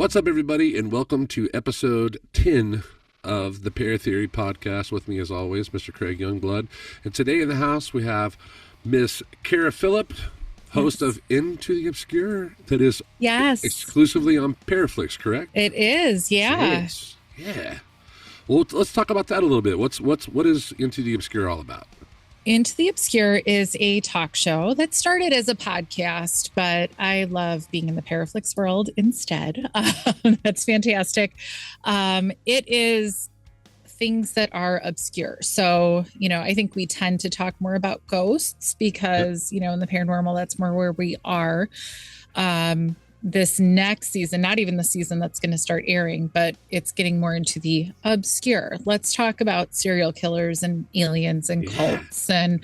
What's up, everybody, and welcome to episode 10 of the Para Theory podcast. With me, as always, Mr. Craig Youngblood. And today in the house, we have Miss Kara Phillip, host of Into the Obscure, that is exclusively on PARAFLIXX, correct? It is, yeah. Yes. Yeah. Well, let's talk about that a little bit. What is Into the Obscure all about? Into the Obscure is a talk show that started as a podcast, but I love being in the PARAFLIXX world instead. That's fantastic. It is things that are obscure. So, I think we tend to talk more about ghosts because, in the paranormal, that's more where we are. This next season, not even the season that's going to start airing, but it's getting more into the obscure. Let's talk about serial killers and aliens and cults and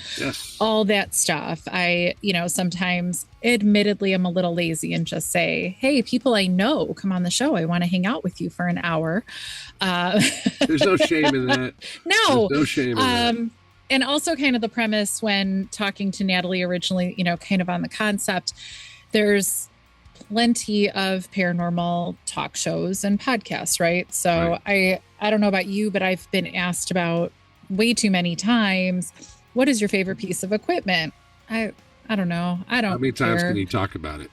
all that stuff. I, sometimes admittedly, I'm a little lazy and just say, hey, people I know, come on the show. I want to hang out with you for an hour. There's no shame in that. No. There's no shame in that. And also kind of the premise when talking to Natalie originally, kind of on the concept, there's plenty of paranormal talk shows and podcasts, right? So I don't know about you, but I've been asked about way too many times, what is your favorite piece of equipment? I don't know. I don't. How many care. times can you talk about it?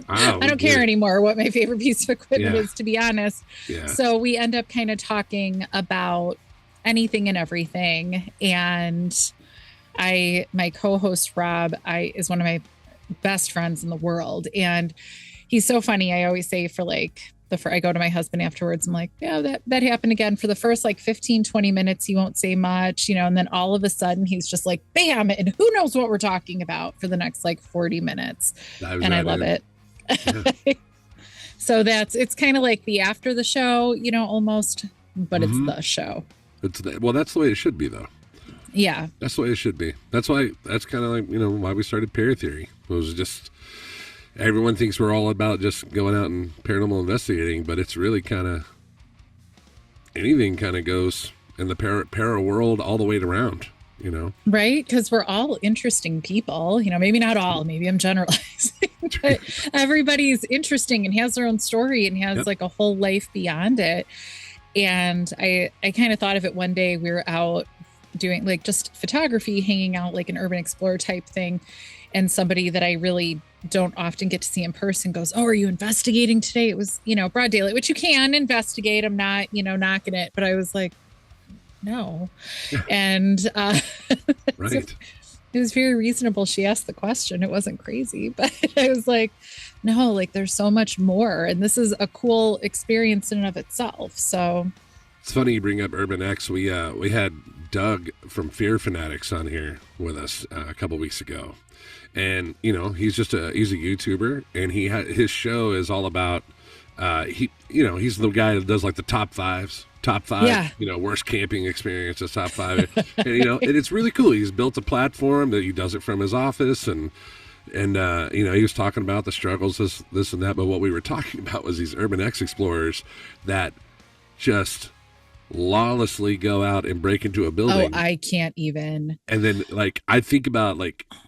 I don't care anymore what my favorite piece of equipment is, to be honest. Yeah. So we end up kind of talking about anything and everything. And my co-host Rob, is one of my best friends in the world, and he's so funny. I always say I go to my husband afterwards, I'm like, yeah, that happened again. For the first 15-20 minutes he won't say much, and then all of a sudden he's just like bam, and who knows what we're talking about for the next 40 minutes. I love it. Yeah. So it's kind of like the after the show, almost, but it's the show. That's the way it should be, though. Yeah. That's the way it should be. That's kind of like, why we started Para Theory. It was just, everyone thinks we're all about just going out and paranormal investigating, but it's really kind of, anything kind of goes in the para world all the way around, Right? Because we're all interesting people, maybe not all, maybe I'm generalizing, but everybody's interesting and has their own story and has a whole life beyond it. And I kind of thought of it one day. We were out doing just photography, hanging out an urban explorer type thing. And somebody that I really don't often get to see in person goes, oh, are you investigating today? It was, broad daylight, which you can investigate. I'm not, knocking it. But I was like, no. And right. It was very reasonable. She asked the question. It wasn't crazy. But I was like, no, there's so much more. And this is a cool experience in and of itself. So it's funny you bring up Urban X. We had Doug from Fear Fanatics on here with us a couple weeks ago, and he's a YouTuber, and his show is all about he's the guy that does the top five worst camping experiences, top five, and and it's really cool. He's built a platform that he does it from his office, and he was talking about the struggles, this and that, but what we were talking about was these Urban X explorers that just lawlessly go out and break into a building. Oh, I can't even. And then I think about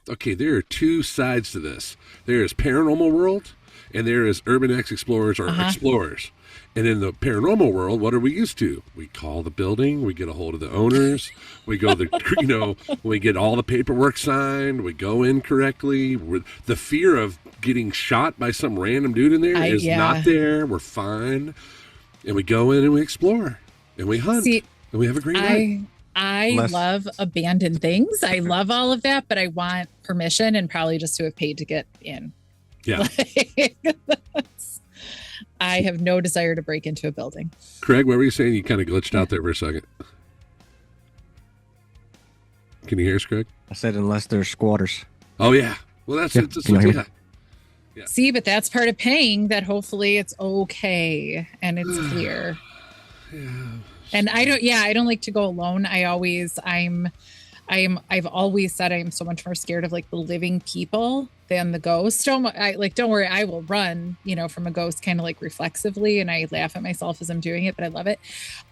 okay, there are two sides to this. There is paranormal world and there is Urban X explorers or explorers. And in the paranormal world, what are we used to? We call the building, we get a hold of the owners, we go we get all the paperwork signed, we go in correctly. The fear of getting shot by some random dude in there is not there. We're fine. And we go in and we explore. And we hunt, and we have a great night. I love abandoned things. I love all of that, but I want permission and probably just to have paid to get in. Yeah. I have no desire to break into a building. Craig, what were you saying? You kind of glitched out there for a second. Can you hear us, Craig? I said unless they're squatters. Oh, yeah. Well, that's it. Yeah. See, but that's part of paying that hopefully it's okay and it's clear. Yeah. And I don't like to go alone. I've always said I'm so much more scared of the living people than the ghost. Don't worry, I will run, from a ghost kind of reflexively, and I laugh at myself as I'm doing it, but I love it.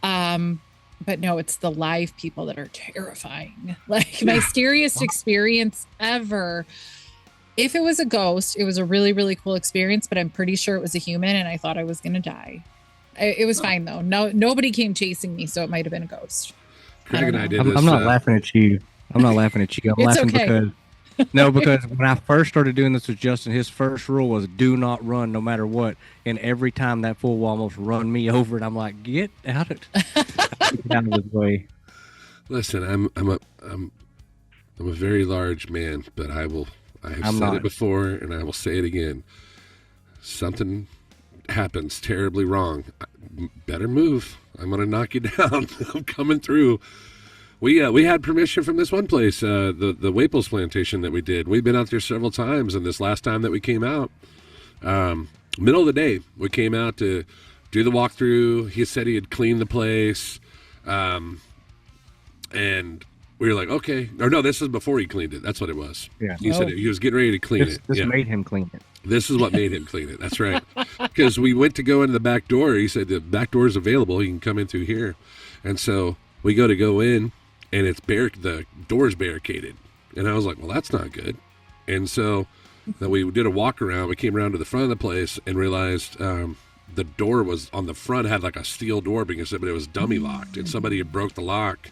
But no, it's the live people that are terrifying. My scariest experience ever If it was a ghost, it was a really, really cool experience, but I'm pretty sure it was a human and I thought I was going to die. It was fine though. No, nobody came chasing me, so it might have been a ghost. Craig and I did this. I'm not laughing at you. I'm not laughing at you. I'm It's laughing okay. because when I first started doing this with Justin, his first rule was do not run no matter what. And every time that fool will almost run me over, and I'm like, get out of his way. Listen, I'm a very large man, but I have said it before, and I will say it again. Something happens terribly wrong. Better move. I'm gonna knock you down. I'm coming through. We had permission from this one place, the Waples plantation that we did. We've been out there several times, and this last time that we came out, middle of the day, we came out to do the walkthrough. He said he had cleaned the place, and we were like, okay. Or no, this is before he cleaned it. That's what it was. Yeah. He said he was getting ready to clean it. This made him clean it. This is what made him clean it. That's right. Because we went to go into the back door. He said the back door is available. You can come in through here. And so we go in, and the door's barricaded. And I was like, well, that's not good. And so then we did a walk around. We came around to the front of the place and realized the door was on the front, had like a steel door, but it was dummy locked. And somebody had broke the lock.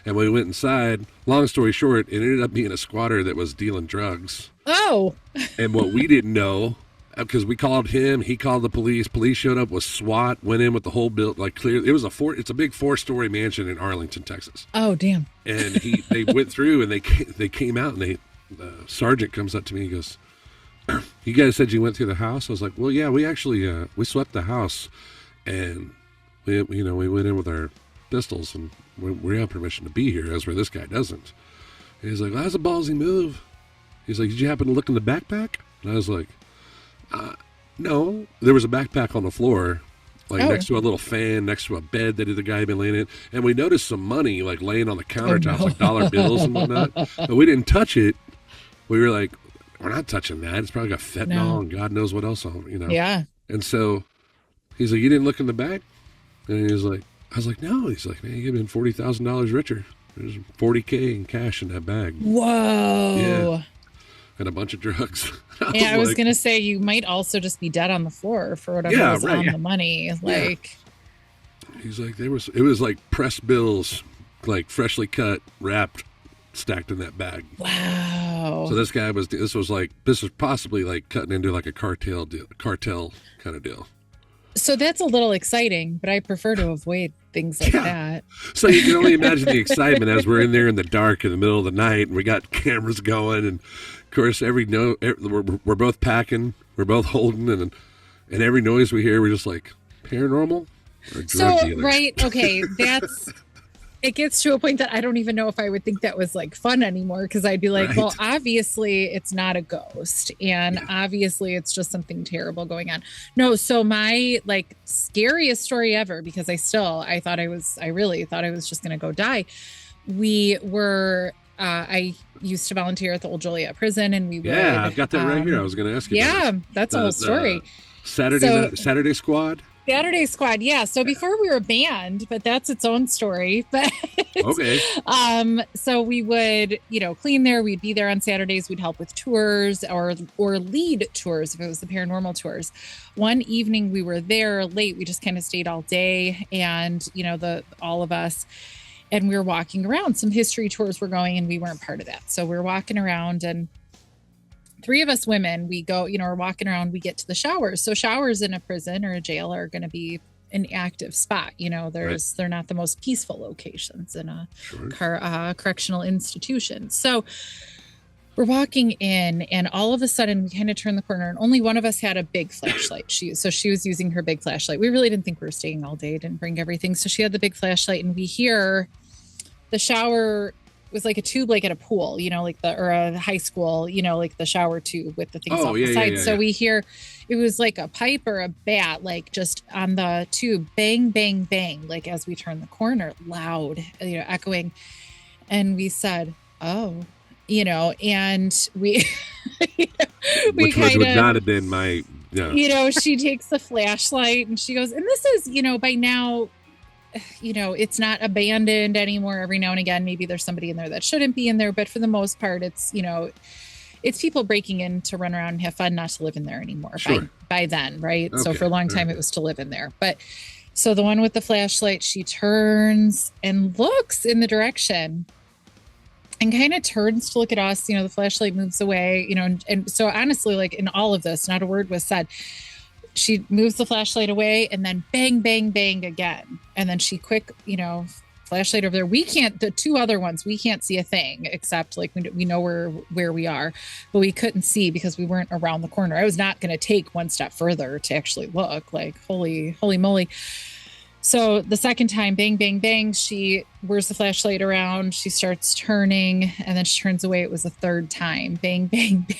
And when we went inside, long story short, it ended up being a squatter that was dealing drugs. Oh. And what we didn't know, because we called him, he called the police. Police showed up with SWAT, went in with the whole build, like clear. It's a big 4-story mansion in Arlington, Texas. Oh, damn. And they went through, and they came out, and the sergeant comes up to me and he goes, "You guys said you went through the house?" I was like, "Well, yeah, we actually we swept the house, and we went in with our pistols, and we have permission to be here, as where this guy doesn't." And he's like, well, "That's a ballsy move." He's like, "Did you happen to look in the backpack?" And I was like, "No." There was a backpack on the floor, next to a little fan, next to a bed that the guy had been laying in, and we noticed some money like laying on the countertops, like dollar bills and whatnot. But we didn't touch it. We were like, "We're not touching that. It's probably got fentanyl and God knows what else on, Yeah. And so he's like, "You didn't look in the back?" And he was like, I was like, "No." He's like, "Man, you've been $40,000 richer. There's $40K in cash in that bag." Whoa. Yeah. And a bunch of drugs. I was going to say, you might also just be dead on the floor for whatever was on the money. Like, he's like, it was like pressed bills, like freshly cut, wrapped, stacked in that bag. Wow. So this was possibly like cutting into like a cartel kind of deal. So that's a little exciting, but I prefer to avoid things like that. So you can only imagine the excitement as we're in there in the dark in the middle of the night, and we got cameras going, and of course we're both packing, we're both holding, and every noise we hear, we're just like, paranormal or drug dealers? Right, okay, it gets to a point that I don't even know if I would think that was like fun anymore, because I'd be like, well, obviously it's not a ghost, and obviously it's just something terrible going on. No, so my like scariest story ever, because I really thought I was just going to go die. I used to volunteer at the old Joliet prison, and we would. Yeah, I've got that right here. I was going to ask you. Yeah, that's a whole story. Saturday Squad. Saturday Squad, yeah. So before we were banned, but that's its own story. But okay. So we would, clean there. We'd be there on Saturdays. We'd help with tours or lead tours if it was the paranormal tours. One evening we were there late. We just kind of stayed all day, and all of us. And we were walking around. Some history tours were going, and we weren't part of that. So we're walking around, and 3 of us women, we go, we're walking around, we get to the showers. So showers in a prison or a jail are going to be an active spot. They're not the most peaceful locations in a correctional institution. So we're walking in, and all of a sudden we kind of turn the corner, and only one of us had a big flashlight. She was using her big flashlight. We really didn't think we were staying all day, didn't bring everything. So she had the big flashlight, and we hear the shower was like a tube, like at a pool, or a high school, like the shower tube with the things off the side. So we hear it was like a pipe or a bat, like just on the tube, bang, bang, bang, like as we turn the corner, loud, echoing. And we said, "Oh," and we, which would not have been my, she takes the flashlight and she goes, and this is, by now, it's not abandoned anymore. Every now and again, maybe there's somebody in there that shouldn't be in there, but for the most part, it's it's people breaking in to run around and have fun, not to live in there anymore. Sure. By then, right? Okay. So for a long time, it was to live in there. But so the one with the flashlight, she turns and looks in the direction and kind of turns to look at us. The flashlight moves away, and so honestly, like in all of this, not a word was said. She moves the flashlight away and then bang, bang, bang again. And then she quick, flashlight over there. The two other ones, we can't see a thing except like we know where we are, but we couldn't see because we weren't around the corner. I was not going to take one step further to actually look. Like, holy moly. So the second time, bang, bang, bang, she whirs the flashlight around. She starts turning and then she turns away. It was the third time. Bang, bang, bang.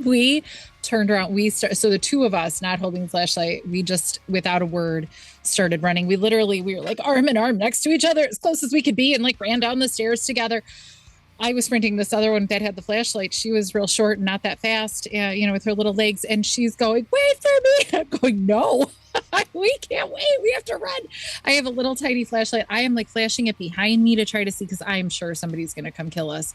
We turned around. So the two of us not holding the flashlight, we just, without a word, started running. We were like arm in arm next to each other as close as we could be and like ran down the stairs together. I was sprinting. This other one that had the flashlight, she was real short and not that fast, with her little legs. And she's going, wait for me. I'm going, no, we can't wait. We have to run. I have a little tiny flashlight. I am like flashing it behind me to try to see because I'm sure somebody's going to come kill us.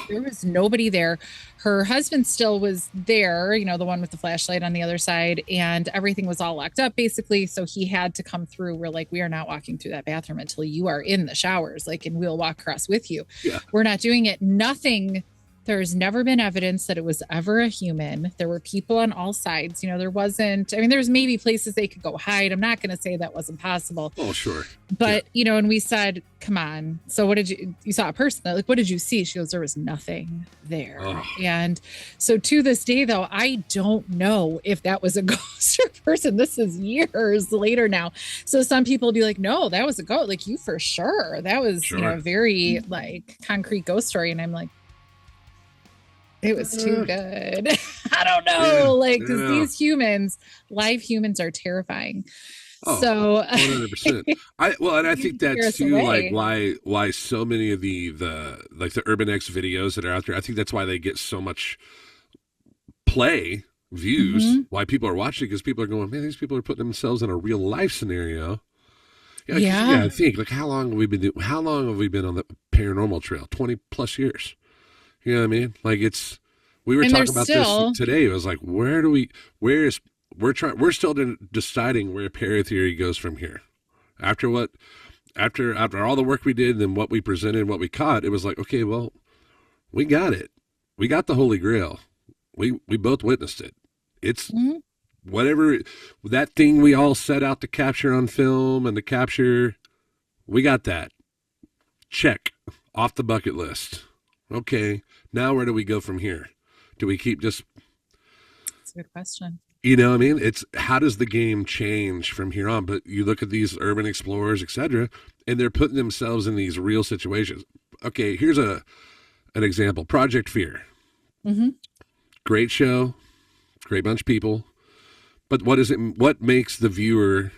There was nobody there. Her husband still was there, the one with the flashlight on the other side, and everything was all locked up basically. So he had to come through. We're like, we are not walking through that bathroom until you are in the showers, and we'll walk across with you. Yeah. We're not doing it. Nothing. There's never been evidence that it was ever a human. There were people on all sides. There wasn't, there's maybe places they could go hide. I'm not going to say that wasn't possible. Oh, sure. But, and we said, come on. So what did you saw a person, like, what did you see? She goes, there was nothing there. Oh. And so to this day, though, I don't know if that was a ghost or person. This is years later now. So some people will be like, no, that was a ghost. Like, you for sure. That was, a very like concrete ghost story. And I'm like, it was too good. I don't know. Because these humans, live humans are terrifying. Oh, so 100%. I think that too, like why so many of the Urban X videos that are out there, I think that's why they get so much views, mm-hmm. Why people are watching, because people are going, man, these people are putting themselves in a real life scenario. I think, like, how long have we been on the paranormal trail? 20 plus years. You know what I mean? Like, we were talking about this today. It was like, we're still deciding where paratheory goes from here. After all the work we did and what we presented and what we caught, it was like, okay, well, we got it. We got the Holy Grail. We both witnessed it. It's whatever that thing we all set out to capture on film and to capture, we got that. Check off the bucket list. Okay, now where do we go from here? Do we keep just... That's a good question. You know what I mean? It's how does the game change from here on? But you look at these urban explorers, etc., and they're putting themselves in these real situations. Okay, here's an example. Project Fear. Mm-hmm. Great show, great bunch of people. But what makes the viewer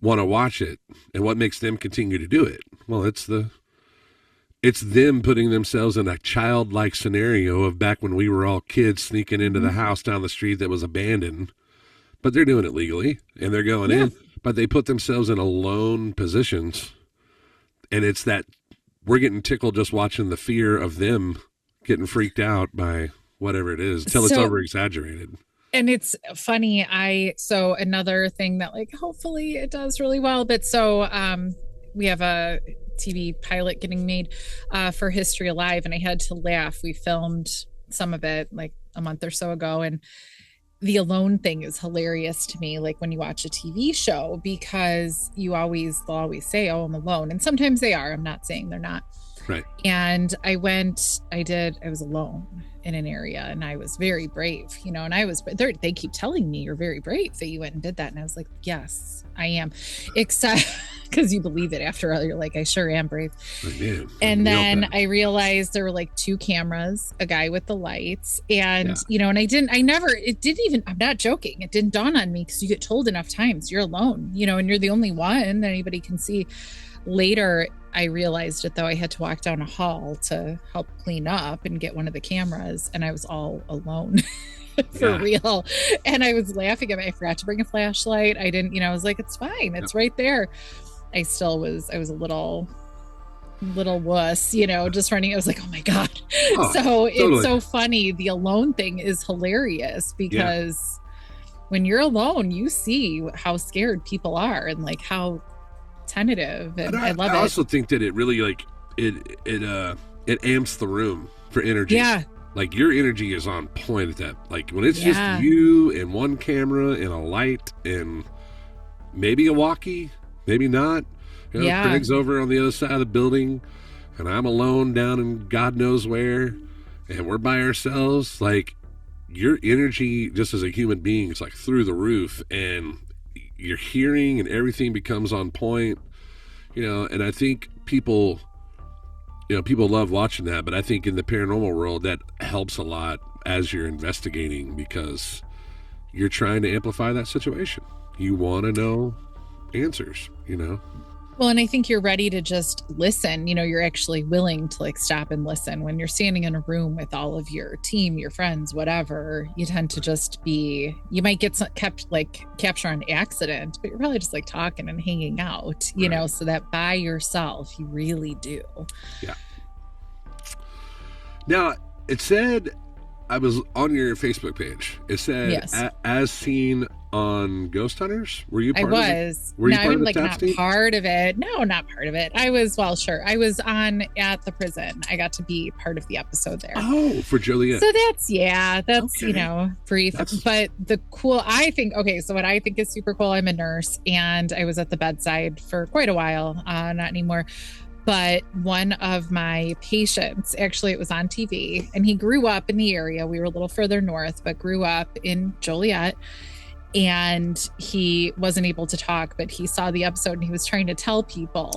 want to watch it, and what makes them continue to do it? Well, it's them putting themselves in a childlike scenario of back when we were all kids sneaking into the house down the street that was abandoned, but they're doing it legally and they're going in, but they put themselves in alone positions. And it's that we're getting tickled just watching the fear of them getting freaked out by whatever it is until it's over exaggerated. And it's funny. So another thing that, like, hopefully it does really well, but we have a TV pilot getting made for History Alive, and I had to laugh. We filmed some of it like a month or so ago, and the alone thing is hilarious to me, like when you watch a TV show, because they'll always say, oh, I'm alone, and sometimes they are. I'm not saying they're not. Right. And I was alone in an area, and I was very brave, and they keep telling me you're very brave that you went and did that. And I was like, yes, I am, except because you believe it after all, you're like, I sure am brave. And then I realized there were like 2 cameras, a guy with the lights, and, and I'm not joking. It didn't dawn on me, because you get told enough times you're alone, and you're the only one that anybody can see. Later, I realized it, though. I had to walk down a hall to help clean up and get one of the cameras, and I was all alone for real. And I was laughing at me. I forgot to bring a flashlight. I didn't, I was like, it's fine. It's right there. I was a little little wuss, just running. I was like, oh my God. Oh, So totally. It's so funny. The alone thing is hilarious because when you're alone, you see how scared people are and like how tentative. And I love it. I also think that it really like it amps the room for energy. Yeah. Like your energy is on point at that. Like when it's just you and one camera and a light and maybe a walkie, maybe not. Craig's over on the other side of the building and I'm alone down in God knows where and we're by ourselves. Like your energy just as a human being is like through the roof and your hearing and everything becomes on point, and I think people love watching that, but I think in the paranormal world that helps a lot as you're investigating because you're trying to amplify that situation. You want to know answers, Well, and I think you're ready to just listen. You're actually willing to like stop and listen. When you're standing in a room with all of your team, your friends, whatever, you tend to just you might get capture on accident, but you're probably just like talking and hanging out, so that by yourself, you really do. Yeah. Now, it said, I was on your Facebook page. It said, as seen on Ghost Hunters. Were you part of it? Were you part of the not team? part of it. No, not part of it. I was, sure. I was on at the prison. I got to be part of the episode there. Oh, for Joliet. So that's, okay. Brief. But so what I think is super cool, I'm a nurse and I was at the bedside for quite a while, not anymore. But one of my patients, actually, it was on TV, and he grew up in the area. We were a little further north, but grew up in Joliet. And he wasn't able to talk, but he saw the episode and he was trying to tell people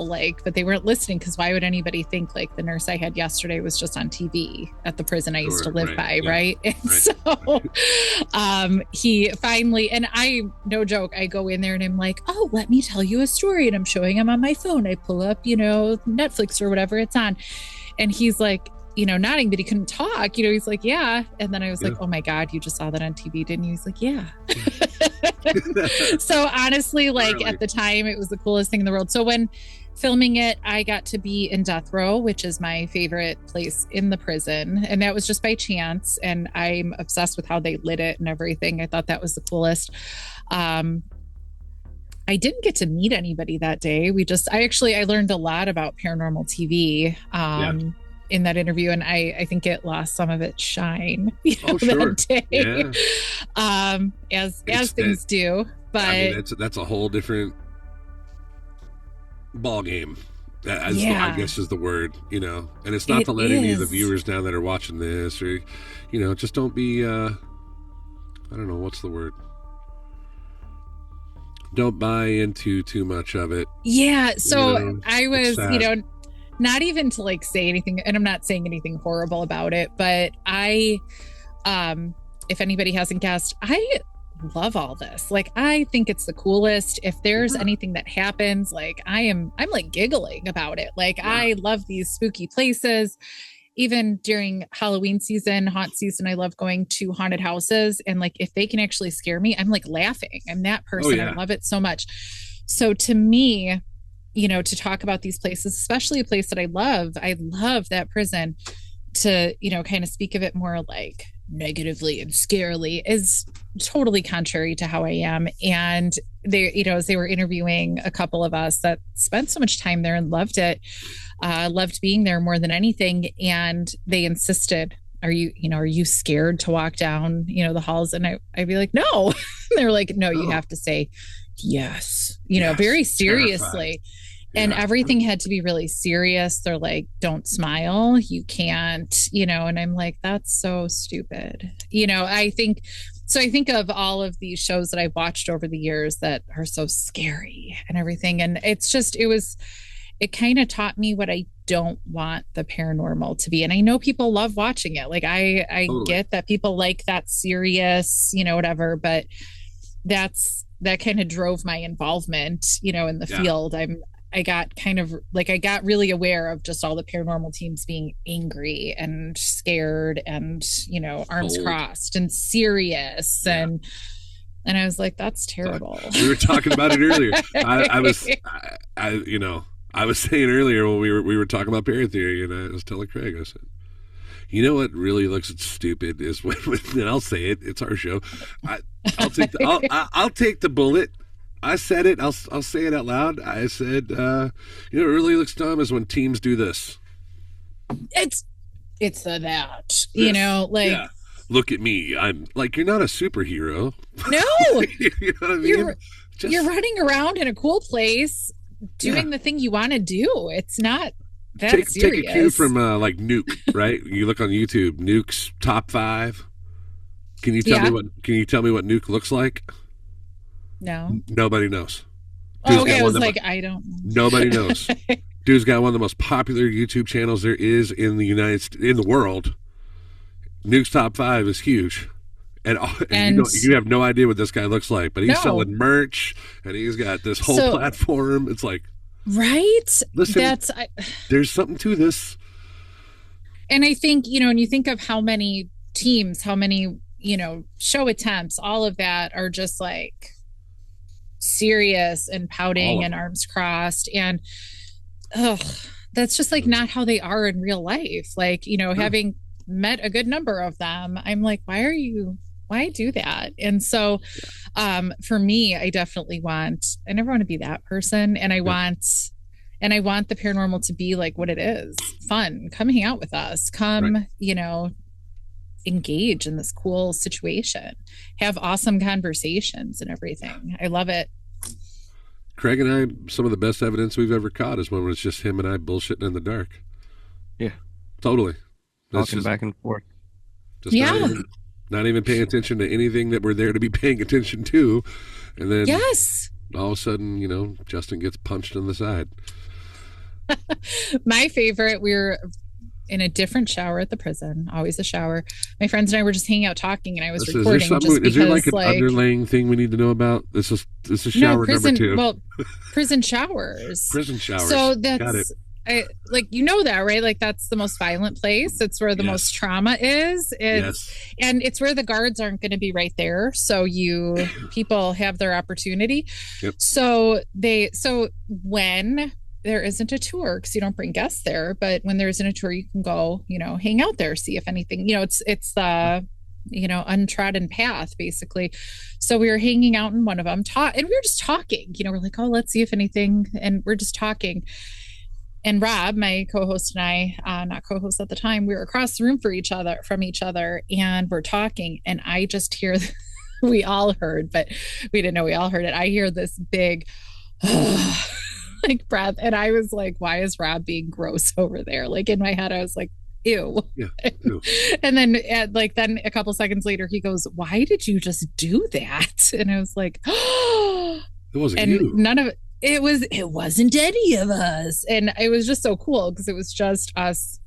but they weren't listening because why would anybody think like the nurse I had yesterday was just on TV at the prison I used to live by, right? And so he finally, and I, no joke, I go in there and I'm like, oh, let me tell you a story. And I'm showing him on my phone. I pull up, Netflix or whatever it's on. And he's like, nodding, but he couldn't talk. He's like, yeah. And then I was like, oh my God, you just saw that on TV, didn't you? He's like, yeah. So honestly, at the time, it was the coolest thing in the world. So when filming it, I got to be in death row, which is my favorite place in the prison. And that was just by chance. And I'm obsessed with how they lit it and everything. I thought that was the coolest. I didn't get to meet anybody that day. I learned a lot about paranormal TV. In that interview, and I think it lost some of its shine that day, as things do. But I mean, that's a whole different ball game. I guess is the word, and it's not to let any of the viewers down that are watching this, or just don't be I don't know what's the word. Don't buy into too much of it. Yeah. So I was, not even to say anything, and I'm not saying anything horrible about it, but I, if anybody hasn't guessed, I love all this. I think it's the coolest. If there's anything that happens, I'm giggling about it. I love these spooky places. Even during Halloween season, haunt season, I love going to haunted houses. And if they can actually scare me, I'm laughing. I'm that person. I love it so much. So to me, to talk about these places, especially a place that I love that prison, to, kind of speak of it more negatively and scarily is totally contrary to how I am. And they, as they were interviewing a couple of us that spent so much time there and loved it, loved being there more than anything. And they insisted, are you scared to walk down, the halls? And I'd be like, no. They're like, no, you have to say yes, very seriously. And everything had to be really serious. They're like, don't smile. You can't, and I'm like, that's so stupid. I think of all of these shows that I've watched over the years that are so scary and everything. And it kind of taught me what I don't want the paranormal to be. And I know people love watching it. I totally get that people like that serious, whatever, but that kind of drove my involvement, in the field. I got really aware of just all the paranormal teams being angry and scared and, arms crossed and serious. And I was like, that's terrible. We were talking about it earlier. I was saying earlier when we were talking about parent theory, and I was telling Craig, I said, you know what really looks stupid is when and I'll say it. It's our show. I'll take I'll take the bullet. I said it. I'll say it out loud. I said, you know, what really looks dumb is when teams do this. It's that, you know, like, yeah. Look at me. I'm like, you're not a superhero. No, you know what I mean? You're running around in a cool place doing the thing you want to do. It's not that serious. Take a cue from like Nuke, right? You look on YouTube, Nuke's top 5. Can you tell me what Nuke looks like? No. Nobody knows. Okay, I was like, I don't know. Nobody knows. Dude's got one of the most popular YouTube channels there is in the world. Nuke's top 5 is huge. And you have no idea what this guy looks like, but he's selling merch and he's got this whole platform. It's like, right? Listen, there's something to this. And I think, you know, when you think of how many teams, how many, you know, show attempts, all of that are just like serious and pouting and arms crossed. And that's just like not how they are in real life. Like, you know, having met a good number of them, I'm like, why do that? And so for me, I never want to be that person. And I want the paranormal to be like what it is. Fun. Come hang out with us. Come, you know, engage in this cool situation. Have awesome conversations and everything. I love it. Craig and I, some of the best evidence we've ever caught is when it's just him and I bullshitting in the dark. Yeah. Totally. Talking back and forth. Just not even paying attention to anything that we're there to be paying attention to. And then all of a sudden, you know, Justin gets punched in the side. My favorite, we were in a different shower at the prison, always a shower. My friends and I were just hanging out talking, and I was recording just because, is there like an underlying thing we need to know about? This is shower number 2. Well, prison showers. Prison showers. So that's like, you know that, right? Like, that's the most violent place. It's where the most trauma is. And it's where the guards aren't going to be right there. So people have their opportunity. Yep. So when there isn't a tour, because you don't bring guests there, but when there isn't a tour, you can go, you know, hang out there, see if anything, you know, it's the, you know, untrodden path, basically. So we were hanging out in one of them, and we were just talking, you know, we're like, oh, let's see if anything, and we're just talking. And Rob, my co-host, and I, not co-host at the time, we were across the room from each other, and we're talking, and I just hear, we all heard, but we didn't know we all heard it. I hear this big, like, breath, and I was like, why is Rob being gross over there? Like, in my head, I was like, ew. Yeah, ew. And then then a couple seconds later, he goes, why did you just do that? And I was like, oh, it wasn't you. None of it. It wasn't any of us. And it was just so cool because it was just us.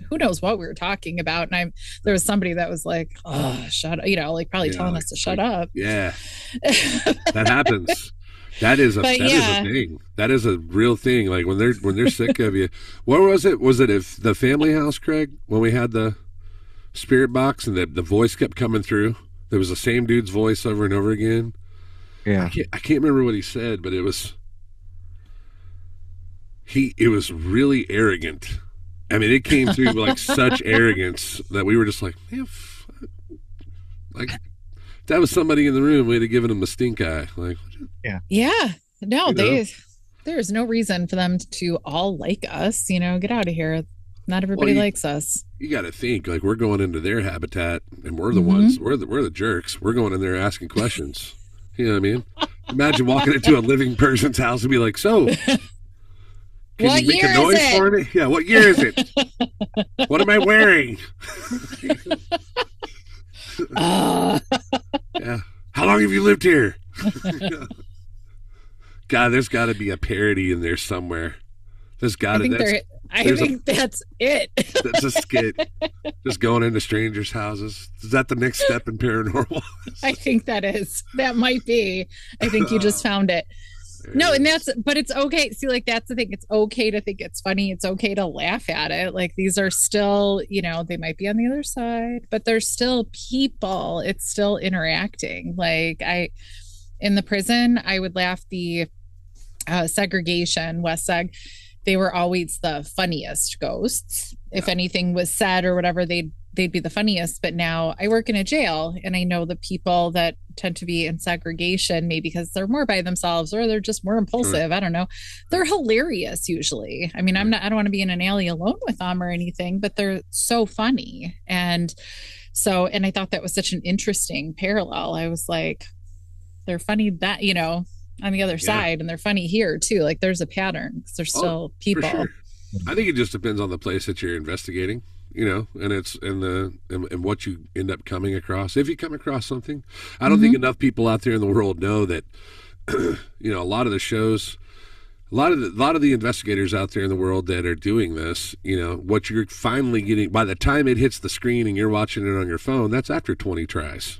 Who knows what we were talking about. And there was somebody that was like, oh, shut up, you know, like probably telling us to shut up. Yeah. That happens. That is a thing. That is a real thing. Like when they're sick of you. What was it? Was it if the family house, Craig, when we had the spirit box and the voice kept coming through? There was the same dude's voice over and over again. Yeah. I can't remember what he said, but it was really arrogant. I mean, it came through like such arrogance that we were just like, man, like that was somebody in the room. We'd have given him the stink eye. Like, yeah. No, there's no reason for them to all like us. You know, get out of here. Not everybody likes us. You got to think like we're going into their habitat, and we're the ones. We're the jerks. We're going in there asking questions. You know what I mean? Imagine walking into a living person's house and be like, so, can you make a noise for me? Yeah, what year is it? What am I wearing? Yeah. How long have you lived here? God, there's got to be a parody in there somewhere. There's got to. I think that's it. That's a skit. Just going into strangers' houses. Is that the next step in paranormal? I think that is. That might be. I think you just found it. No, and but it's okay. See, like, that's the thing. It's okay to think it's funny. It's okay to laugh at it. Like, these are still, you know, they might be on the other side, but they're still people. It's still interacting. Like, in the prison, I would laugh segregation, West Seg, they were always the funniest ghosts. If anything was said or whatever, they'd be the funniest. But now I work in a jail, and I know the people that tend to be in segregation, maybe because they're more by themselves or they're just more impulsive. I don't know. They're hilarious usually. I mean, I don't want to be in an alley alone with them or anything, but they're so funny. And I thought that was such an interesting parallel. I was like, they're funny that, on the other side, and they're funny here too. Like there's a pattern because they're still people. For sure. I think it just depends on the place that you're investigating, and it's and what you end up coming across. If you come across something, I don't think enough people out there in the world know that, a lot of the shows, a lot of the investigators out there in the world that are doing this, what you're finally getting by the time it hits the screen and you're watching it on your phone, that's after 20 tries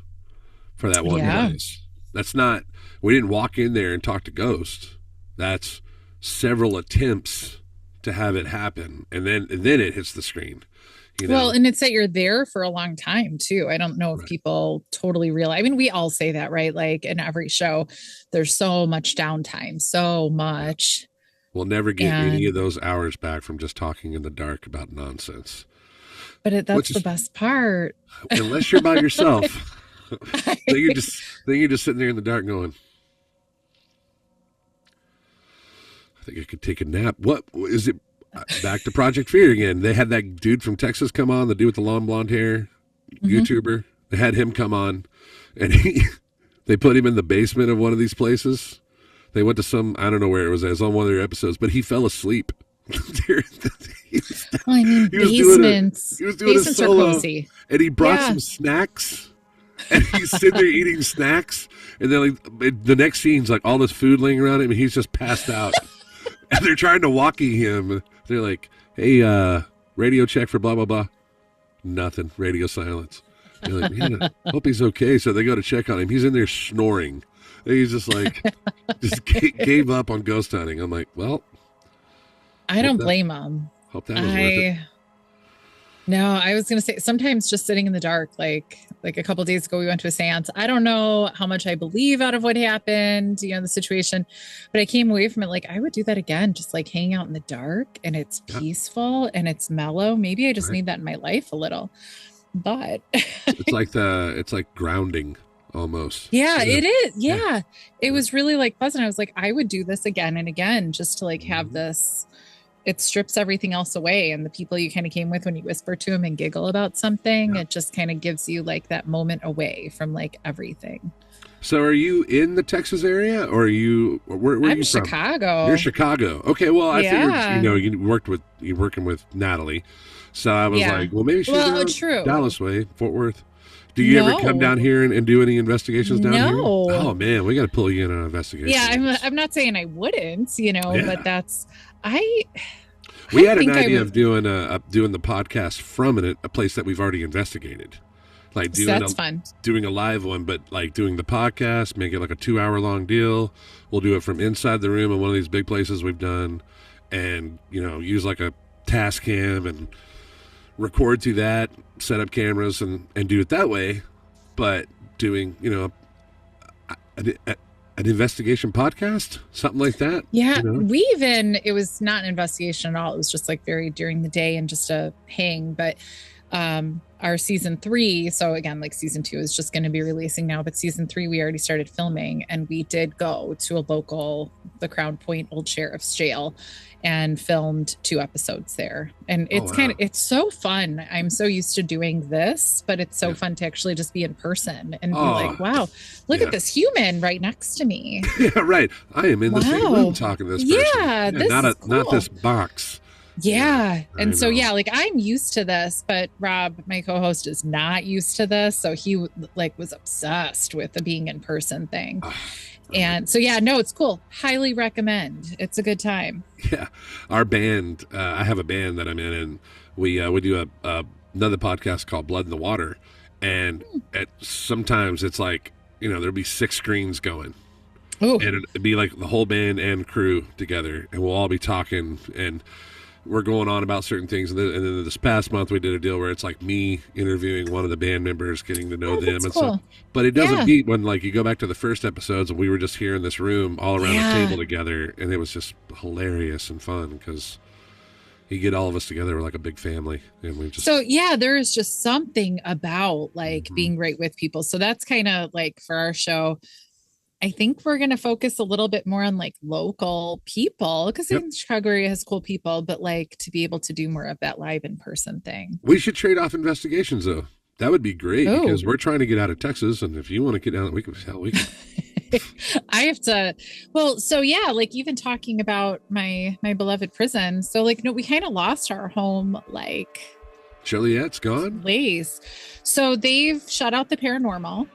for that one place. That's not, we didn't walk in there and talk to ghosts. That's several attempts to have it happen, and then it hits the screen. Well, and it's that you're there for a long time too. I don't know if people totally realize. I mean, we all say that, right? Like in every show, there's so much downtime, so much. We'll never get any of those hours back from just talking in the dark about nonsense. But that's the best part. Unless you're by yourself. then you're just sitting there in the dark going, I think I could take a nap. What is it? Back to Project Fear again. They had that dude from Texas come on, the dude with the long blonde hair, YouTuber. They had him come on, and they put him in the basement of one of these places. They went to I don't know where it was. It was on one of their episodes, but he fell asleep. Basements. He was doing a solo, are cozy. And he brought some snacks. And he's sitting there eating snacks, and then the next scene's like all this food laying around him, and he's just passed out. And they're trying to walkie him. They're like, "Hey, radio check for blah blah blah." Nothing. Radio silence. They're like, "Man, I hope he's okay." So they go to check on him. He's in there snoring. And he's just like, gave up on ghost hunting. I'm like, well, I don't blame him. Hope that was worth it. No, I was going to say sometimes just sitting in the dark, like a couple of days ago, we went to a seance. I don't know how much I believe out of what happened, the situation, but I came away from it. Like I would do that again, just like hang out in the dark, and it's peaceful and it's mellow. Maybe I just need that in my life a little, but it's like grounding almost. Yeah, it is. Yeah. It was really like pleasant. I was like, I would do this again and again, just to like have this. It strips everything else away, and the people you kind of came with when you whisper to them and giggle about something, it just kind of gives you like that moment away from like everything. So are you in the Texas area, or are you where are you from? Chicago. You're Chicago. Okay, well I figured you're working with Natalie. So I was like, well maybe she's true. Dallas way, Fort Worth. Do you ever come down here and do any investigations down here? No. Oh man, we got to pull you in on an investigation. Yeah, I'm not saying I wouldn't, but that's we had an idea of doing the podcast from a place that we've already investigated, like doing a live one, but like doing the podcast, make it like a 2-hour long deal. We'll do it from inside the room in one of these big places we've done, and use like a task cam and record through that, set up cameras and do it that way. But doing an investigation podcast, something like that. Yeah, it was not an investigation at all. It was just like very during the day and just a hang. But our season 3, so again, like season 2 is just going to be releasing now, but season 3 we already started filming, and we did go to a local, the Crown Point Old Sheriff's Jail, and filmed 2 episodes there. And it's it's so fun. I'm so used to doing this, but it's so fun to actually just be in person and be like, wow, look at this human right next to me. Yeah, right. I am in the same room talking to this person. Yeah, this is cool. Not this box. Yeah. And so, like I'm used to this, but Rob, my co-host, is not used to this. So he was obsessed with the being in person thing. And so, it's cool. Highly recommend. It's a good time. Yeah. Our band, I have a band that I'm in, and we do another podcast called Blood in the Water. And sometimes it's like, there'll be 6 screens going. Ooh. And it'd be like the whole band and crew together, and we'll all be talking, and we're going on about certain things, and then this past month we did a deal where it's like me interviewing one of the band members, getting to know them, and cool. so. But it doesn't Yeah. beat when like you go back to the first episodes and we were just here in this room all around the table together, and it was just hilarious and fun because you get all of us together, we're like a big family, and we just. So yeah, there is just something about like being right with people. So that's kind of like for our show. I think we're going to focus a little bit more on like local people because in Chicago area has cool people, but like to be able to do more of that live in person thing. We should trade off investigations though. That would be great because we're trying to get out of Texas, and if you want to get down, we can. I have to. Well, so yeah, like even talking about my beloved prison. So like, no, we kind of lost our home, like Joliet's gone. Place. So they've shut out the paranormal.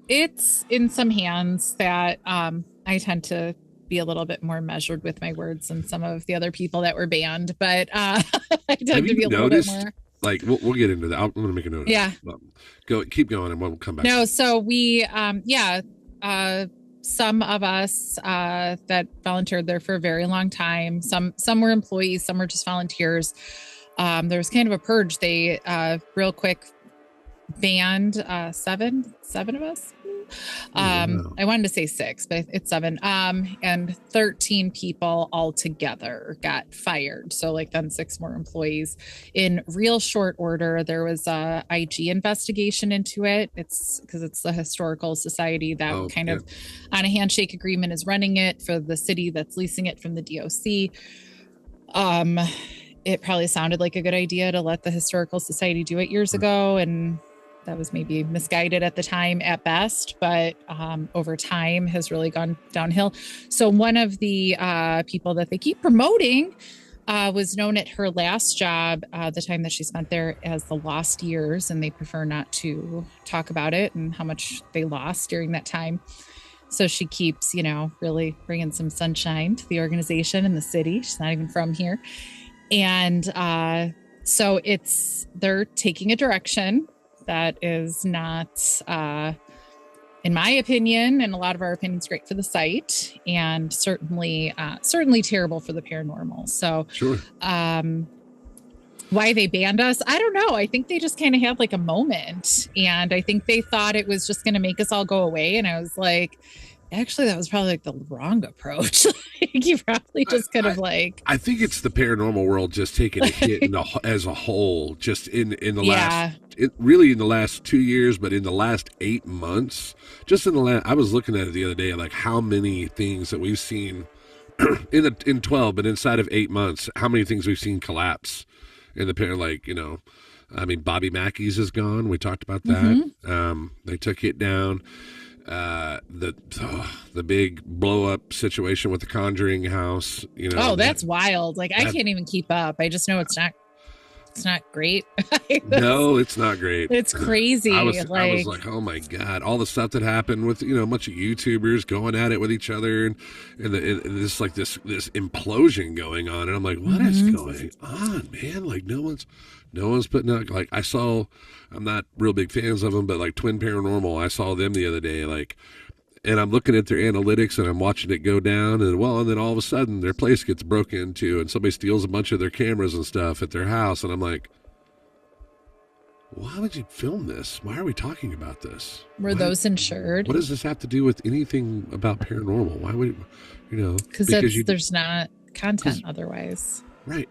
It's in some hands that I tend to be a little bit more measured with my words than some of the other people that were banned, but I tend to be a little bit more. Like we'll get into that. I'm going to make a note. Yeah. Keep going, and we'll come back. No, so we some of us that volunteered there for a very long time. Some were employees, some were just volunteers. There was kind of a purge. They real quick banned seven of us. I wanted to say 6, but it's 7. And 13 people altogether got fired. So like then 6 more employees in real short order. There was a IG investigation into it. It's because it's the Historical Society that on a handshake agreement is running it for the city that's leasing it from the DOC. It probably sounded like a good idea to let the Historical Society do it years ago, and that was maybe misguided at the time at best, but over time has really gone downhill. So one of the people that they keep promoting was known at her last job, the time that she spent there, as the lost years, and they prefer not to talk about it and how much they lost during that time. So she keeps, really bringing some sunshine to the organization and the city. She's not even from here. And so they're taking a direction that is not, in my opinion, and a lot of our opinions, great for the site, and certainly terrible for the paranormal. So, sure. Why they banned us, I don't know. I think they just kind of had like a moment, and I think they thought it was just going to make us all go away. And I was like, actually, that was probably like the wrong approach. You probably just kind of like. I think it's the paranormal world just taking a hit as a whole, just in the last. Really in the last 2 years, but in the last 8 months, I was looking at it the other day, like how many things that we've seen in 12, but inside of 8 months, how many things we've seen collapse in the like, I mean, Bobby Mackey's is gone. We talked about that. Mm-hmm. They took it down. The big blow up situation with the Conjuring house, that's wild. Like I can't even keep up. I just know it's not great. No, it's not great. It's crazy. I was like, oh my God, all the stuff that happened with, a bunch of YouTubers going at it with each other and this implosion going on. And I'm like, what is going on, man? Like no one's putting out, like I'm not real big fans of them, but like Twin Paranormal, I saw them the other day, like, and I'm looking at their analytics and I'm watching it go down, and then all of a sudden their place gets broken into and somebody steals a bunch of their cameras and stuff at their house. And I'm like, why would you film this? Why are we talking about this? Were those insured? What does this have to do with anything about paranormal? Why would, because there's not content otherwise. Right.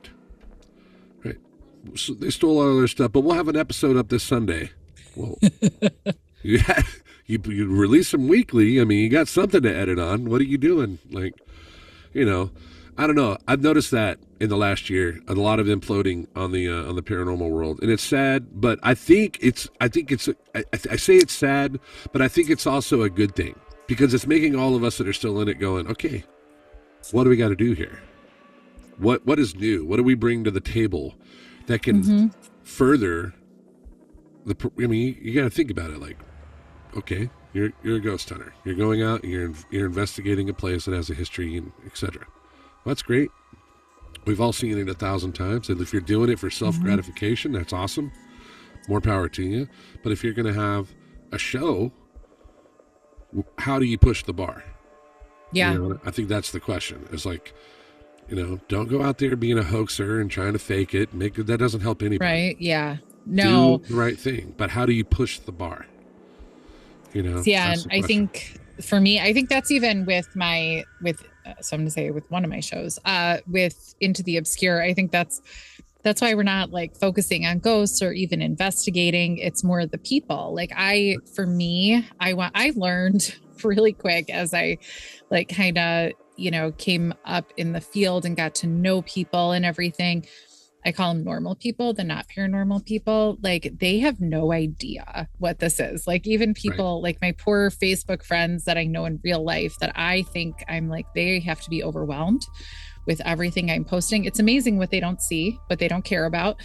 So they stole all their stuff, but we'll have an episode up this Sunday. Well, you release them weekly. I mean, you got something to edit on. What are you doing? Like, I don't know. I've noticed that in the last year, a lot of imploding on the paranormal world, and it's sad. But I say it's sad, but I think it's also a good thing because it's making all of us that are still in it going, okay, what do we got to do here? What is new? What do we bring to the table that can further you got to think about it. Like, okay, you're a ghost hunter. You're going out and you're investigating a place that has a history and etc. Well, that's great. We've all seen it 1,000 times. And if you're doing it for self-gratification, that's awesome. More power to you. But if you're going to have a show, how do you push the bar? Yeah. I think that's the question. It's like, Don't go out there being a hoaxer and trying to fake it. That doesn't help anybody. Right? Yeah. No. Do the right thing. But how do you push the bar? Yeah, and I think for me, I think that's even with so I'm going to say with one of my shows, with Into the Obscure. I think that's why we're not like focusing on ghosts or even investigating. It's more the people. Like I learned really quick as I like kind of, came up in the field and got to know people and everything. I call them normal people, the not paranormal people. Like they have no idea what this is. Like even people like my poor Facebook friends that I know in real life that I think I'm like, they have to be overwhelmed with everything I'm posting. It's amazing what they don't see, what they don't care about.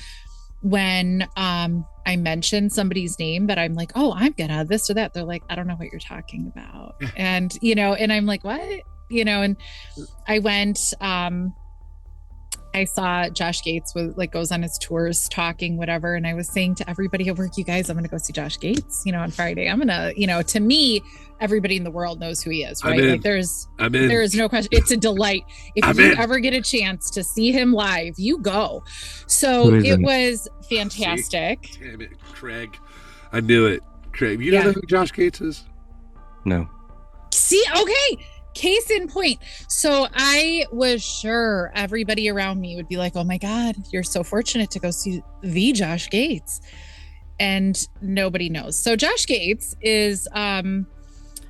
When I mention somebody's name that I'm like, oh, I'm gonna this or that, they're like, I don't know what you're talking about. And, and I'm like, what? And I went, I saw Josh Gates goes on his tours talking, whatever. And I was saying to everybody at work, you guys, I'm going to go see Josh Gates, on Friday. I'm going to, to me, everybody in the world knows who he is, right? Like there is no question. It's a delight. If you ever get a chance to see him live, you go. So it was fantastic. See? Damn it, Craig. I knew it. Craig, you know who Josh Gates is? No. See, okay. Case in point. So I was sure everybody around me would be like, oh my God, you're so fortunate to go see the Josh Gates. And nobody knows. So Josh Gates is, I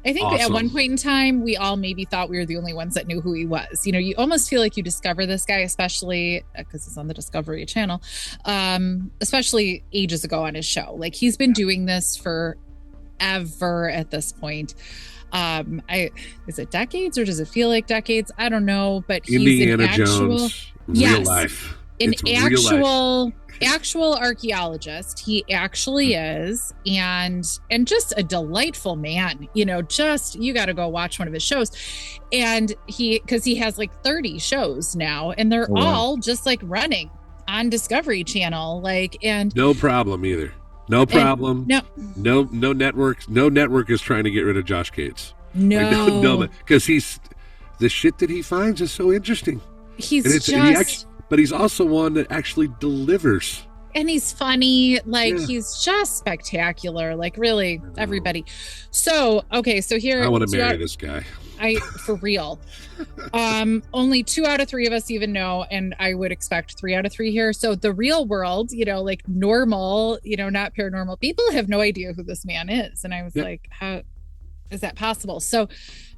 think awesome. At one point in time, we all maybe thought we were the only ones that knew who he was. You almost feel like you discover this guy, especially because it's on the Discovery Channel, especially ages ago on his show. Like he's been doing this forever at this point. Is it decades or does it feel like decades? I don't know, but he's Indiana an actual Jones, real life. Actual archaeologist. He actually is, and just a delightful man. You got to go watch one of his shows, and because he has like 30 shows now, and they're all just like running on Discovery Channel, and no problem either. No problem. No network. No network is trying to get rid of Josh Gates. No, because the shit that he finds is so interesting. But he's also one that actually delivers. And he's funny. He's just spectacular. Really, everybody. So, okay. So here. I want to marry this guy. For real. Only 2 out of 3 of us even know, and I would expect 3 out of 3 here. So the real world, normal, not paranormal people have no idea who this man is. And I was like, how is that possible? So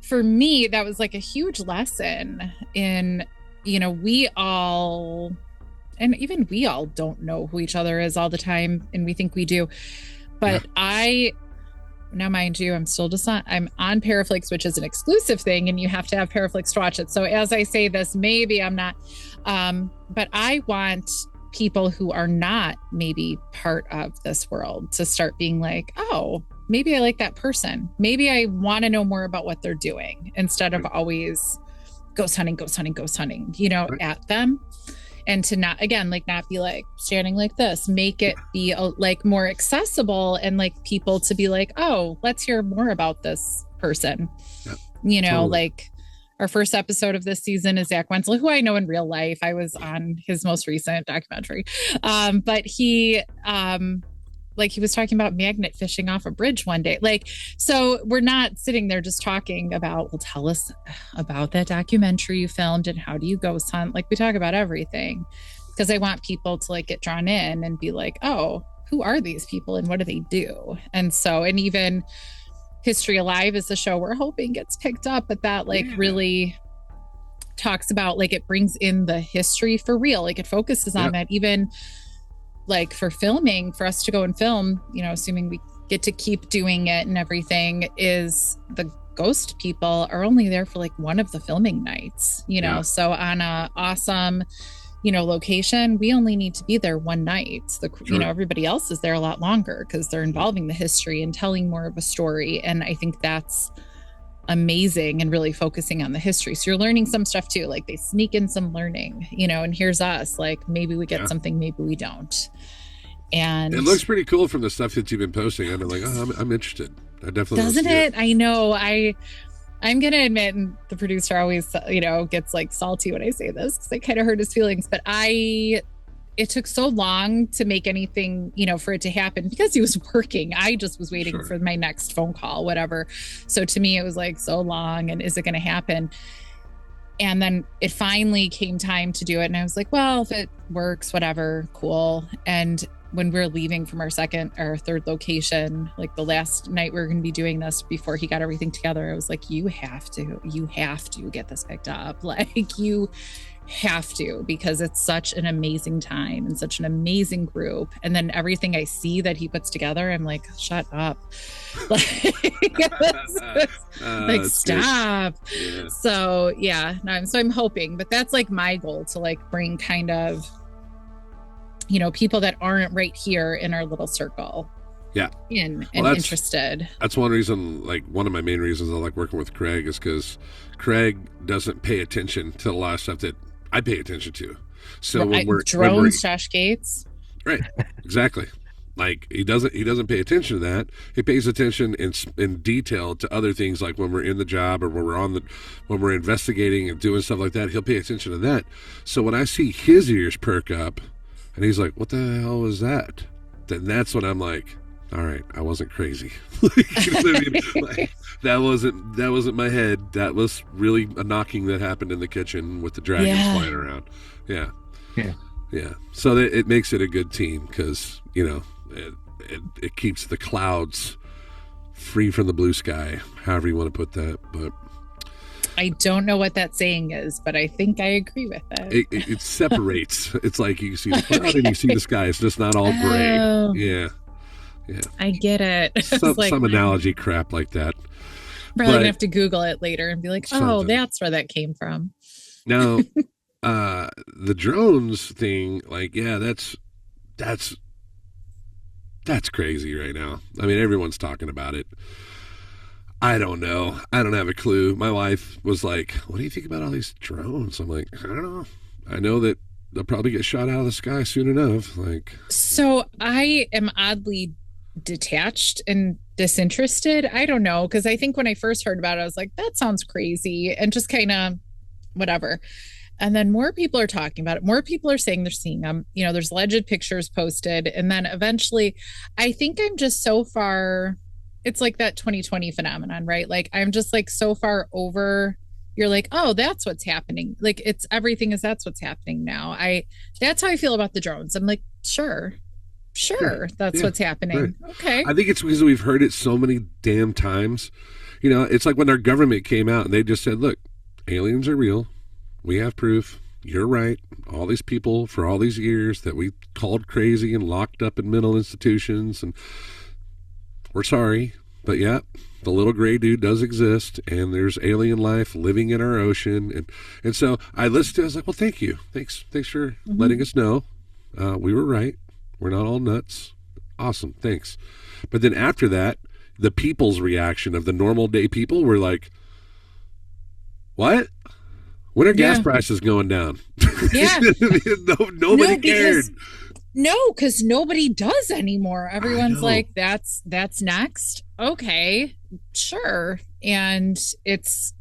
for me, that was like a huge lesson in, we all don't know who each other is all the time. And we think we do, but now, mind you, I'm on PARAFLIXX, which is an exclusive thing, and you have to have PARAFLIXX to watch it. So as I say this, maybe I'm not, but I want people who are not maybe part of this world to start being like, oh, maybe I like that person. Maybe I want to know more about what they're doing instead of always ghost hunting, at them. And to not be like standing like this, make it be more accessible and people to be like, oh, let's hear more about this person. Totally. Our first episode of this season is Zach Wenzel, who I know in real life. I was on his most recent documentary. But he was talking about magnet fishing off a bridge one day. So we're not sitting there just talking about, well, tell us about that documentary you filmed and how do you ghost hunt? We talk about everything because I want people to get drawn in and be like, oh, who are these people and what do they do? And even History Alive is the show we're hoping gets picked up, but that really talks about it brings in the history for real. It focuses on that even for filming, for us to go and film, assuming we get to keep doing it and everything, is the ghost people are only there for one of the filming nights, so on a awesome, location, we only need to be there one night. Everybody else is there a lot longer because they're involving the history and telling more of a story. And I think that's amazing and really focusing on the history. So you're learning some stuff too, they sneak in some learning, and here's us, maybe we get something, maybe we don't. And it looks pretty cool from the stuff that you've been posting. I've been like, oh, I'm interested. I definitely doesn't it? I know. I'm going to admit, and the producer always, gets like salty when I say this because I kind of hurt his feelings, but it took so long to make anything, for it to happen because he was working. I just was waiting for my next phone call, whatever. So to me, it was like so long, and is it going to happen? And then it finally came time to do it. And I was like, well, if it works, whatever, cool. And when we were leaving from our second or third location, like the last night we were going to be doing this before he got everything together, I was like, you have to get this picked up. Like, you have to, because it's such an amazing time and such an amazing group. And then everything I see that he puts together, I'm like, shut up. Like, stop. Yeah. So yeah, so I'm hoping, but that's like my goal, to like bring kind of, people that aren't right here in our little circle. Yeah. And interested. That's one reason, like one of my main reasons I like working with Craig is because Craig doesn't pay attention to a lot of stuff that I pay attention to. So when we're drones, Josh Gates. Right. Exactly. Like he doesn't pay attention to that. He pays attention in detail to other things, like when we're in the job or when we're investigating and doing stuff like that, he'll pay attention to that. So when I see his ears perk up and he's like, what the hell was that? Then that's when I'm like, all right, I wasn't crazy. You know what I mean? Like, that wasn't my head. That was really a knocking that happened in the kitchen with the dragons flying around. Yeah. So it makes it a good team because it keeps the clouds free from the blue sky, however you want to put that. But I don't know what that saying is, but I think I agree with it. It separates. It's like you see the cloud and you see the sky. It's just not all gray. Yeah. I get it. Some analogy crap like that. Probably gonna have to Google it later and be like, oh, that's where that came from. Now, the drones thing, like, yeah, that's crazy right now. I mean, everyone's talking about it. I don't know. I don't have a clue. My wife was like, what do you think about all these drones? I'm like, I don't know. I know that they'll probably get shot out of the sky soon enough. Like, so I am oddly detached and disinterested. I don't know, because I think when I first heard about it, I was like, that sounds crazy, and just kind of whatever. And then more people are talking about it. More people are saying they're seeing them. There's alleged pictures posted. And then eventually, I think I'm just so far, it's like that 2020 phenomenon, right? Like, I'm just like so far over. You're like, oh, that's what's happening. Like, it's everything is that's what's happening now. That's how I feel about the drones. I'm like, sure, that's what's happening. Right. Okay. I think it's because we've heard it so many damn times. It's like when our government came out and they just said, look, aliens are real. We have proof. You're right. All these people for all these years that we called crazy and locked up in mental institutions, and we're sorry, but yeah, the little gray dude does exist, and there's alien life living in our ocean. And so I listened to it. I was like, well, thank you. Thanks for letting us know. We were right. We're not all nuts. Awesome. Thanks. But then after that, the people's reaction of the normal day people were like, what? When are gas prices going down? Yeah. Nobody cared. Because nobody does anymore. Everyone's like, that's next. Okay, sure. And it's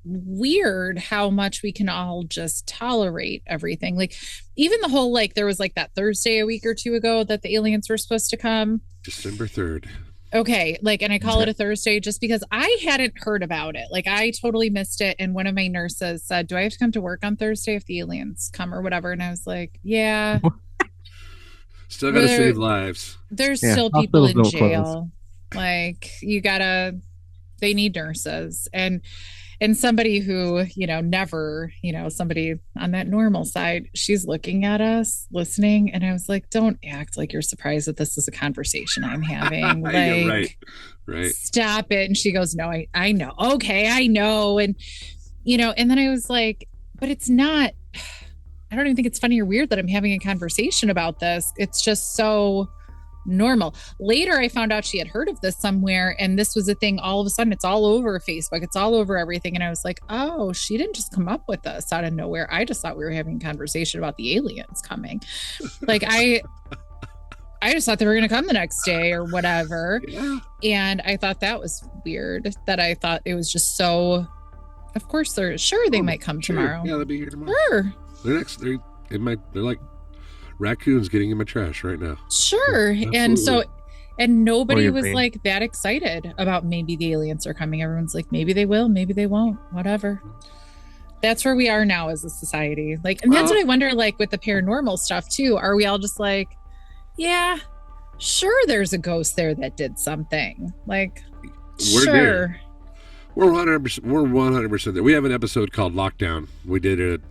weird how much we can all just tolerate everything. Like, even the whole, like, there was like that Thursday a week or two ago that the aliens were supposed to come. December 3rd. Okay, like, and I call it a Thursday just because I hadn't heard about it. Like, I totally missed it. And one of my nurses said, do I have to come to work on Thursday if the aliens come or whatever? And I was like, yeah. Still got to save lives. There's still people in jail. Like, they need nurses. And somebody who, never, somebody on that normal side, she's looking at us, listening. And I was like, don't act like you're surprised that this is a conversation I'm having. Like, right. Stop it. And she goes, no, I know. Okay, I know. And, and then I was like, but it's not, I don't even think it's funny or weird that I'm having a conversation about this. It's just so normal. Later, I found out she had heard of this somewhere, and this was a thing. All of a sudden, it's all over Facebook. It's all over everything. And I was like, oh, she didn't just come up with this out of nowhere. I just thought we were having a conversation about the aliens coming. Like, I I just thought they were going to come the next day or whatever. Yeah. And I thought that was weird, that I thought it was just so, of course they might come tomorrow. Yeah, they'll be here tomorrow. Sure. They're like raccoons getting in my trash right now. Sure. Absolutely. And nobody was being. like that excited about maybe the aliens are coming. Everyone's like, maybe they will, maybe they won't, whatever. That's where we are now as a society. Like, and that's what I wonder, like with the paranormal stuff too. Are we all just like, yeah, sure, there's a ghost there that did something. Like, We're sure. there. We're 100% there. We have an episode called Lockdown. We did it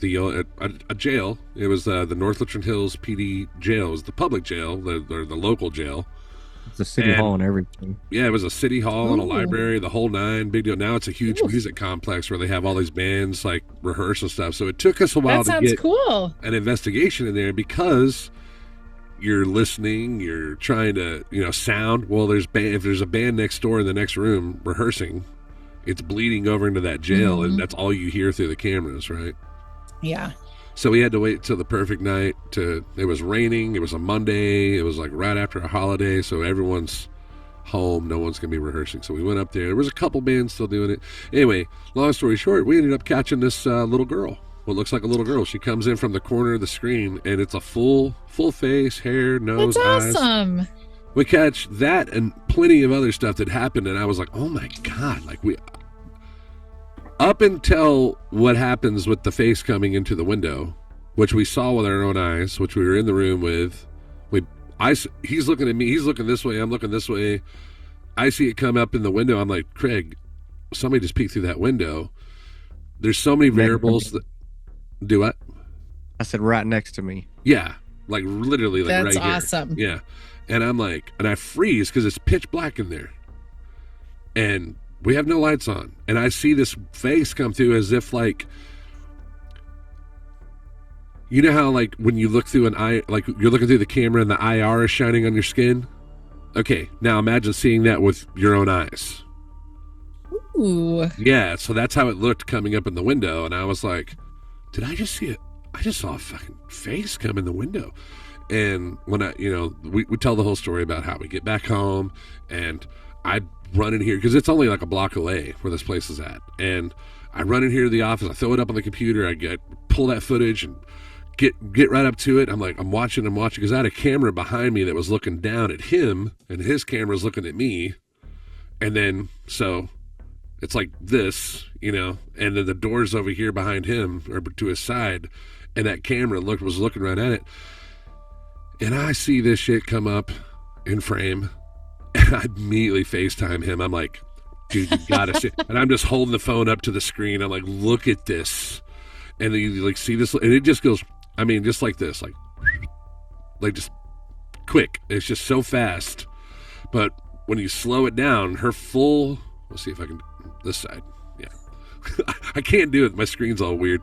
at a jail. It was the North Richland Hills PD jail. It was the public jail, the local jail. It's a city hall and everything. Yeah, it was a city hall and a library, the whole nine. Big deal. Now it's a huge music complex where they have all these bands like rehearse and stuff. So it took us a while to get cool. an investigation in there because you're listening, you're trying to, sound. Well, if there's a band next door in the next room rehearsing, it's bleeding over into that jail, and that's all you hear through the cameras, right? Yeah. So we had to wait till the perfect night. It was raining. It was a Monday. It was like right after a holiday, so everyone's home. No one's gonna be rehearsing. So we went up there. There was a couple bands still doing it. Anyway, long story short, we ended up catching this little girl. What looks like a little girl. She comes in from the corner of the screen, and it's a full face, hair, nose, That's eyes. awesome. We catch that and plenty of other stuff that happened, and I was like, oh my God, up until what happens with the face coming into the window, which we saw with our own eyes, which we were in the room with. He's looking at me, he's looking this way, I'm looking this way. I see it come up in the window. I'm like, Craig, somebody just peeked through that window. There's so many variables that do what? I said right next to me. Yeah, like literally, like That's right here. awesome. Yeah, and I'm like, and I freeze because it's pitch black in there, and we have no lights on, and I see this face come through as if like, you know how like when you look through an eye, like you're looking through the camera and the IR is shining on your skin. Okay, now imagine seeing that with your own eyes. Ooh. Yeah, so that's how it looked coming up in the window, and I was like, did I just see it? I just saw a fucking face come in the window. And when we tell the whole story about how we get back home, and I run in here because it's only like a block away where this place is at, and I run in here to the office. I throw it up on the computer. I pull that footage and get right up to it. I'm watching because I had a camera behind me that was looking down at him, and his camera's looking at me, and then so it's like this, and then the door's over here behind him or to his side, and that camera was looking right at it, and I see this shit come up in frame. And I immediately FaceTime him. I'm like, dude, you gotta see. And I'm just holding the phone up to the screen. I'm like, look at this. And then you like see this, and it just goes, just like this, like just quick. It's just so fast. But when you slow it down, let's see if I can, this side. Yeah. I can't do it. My screen's all weird.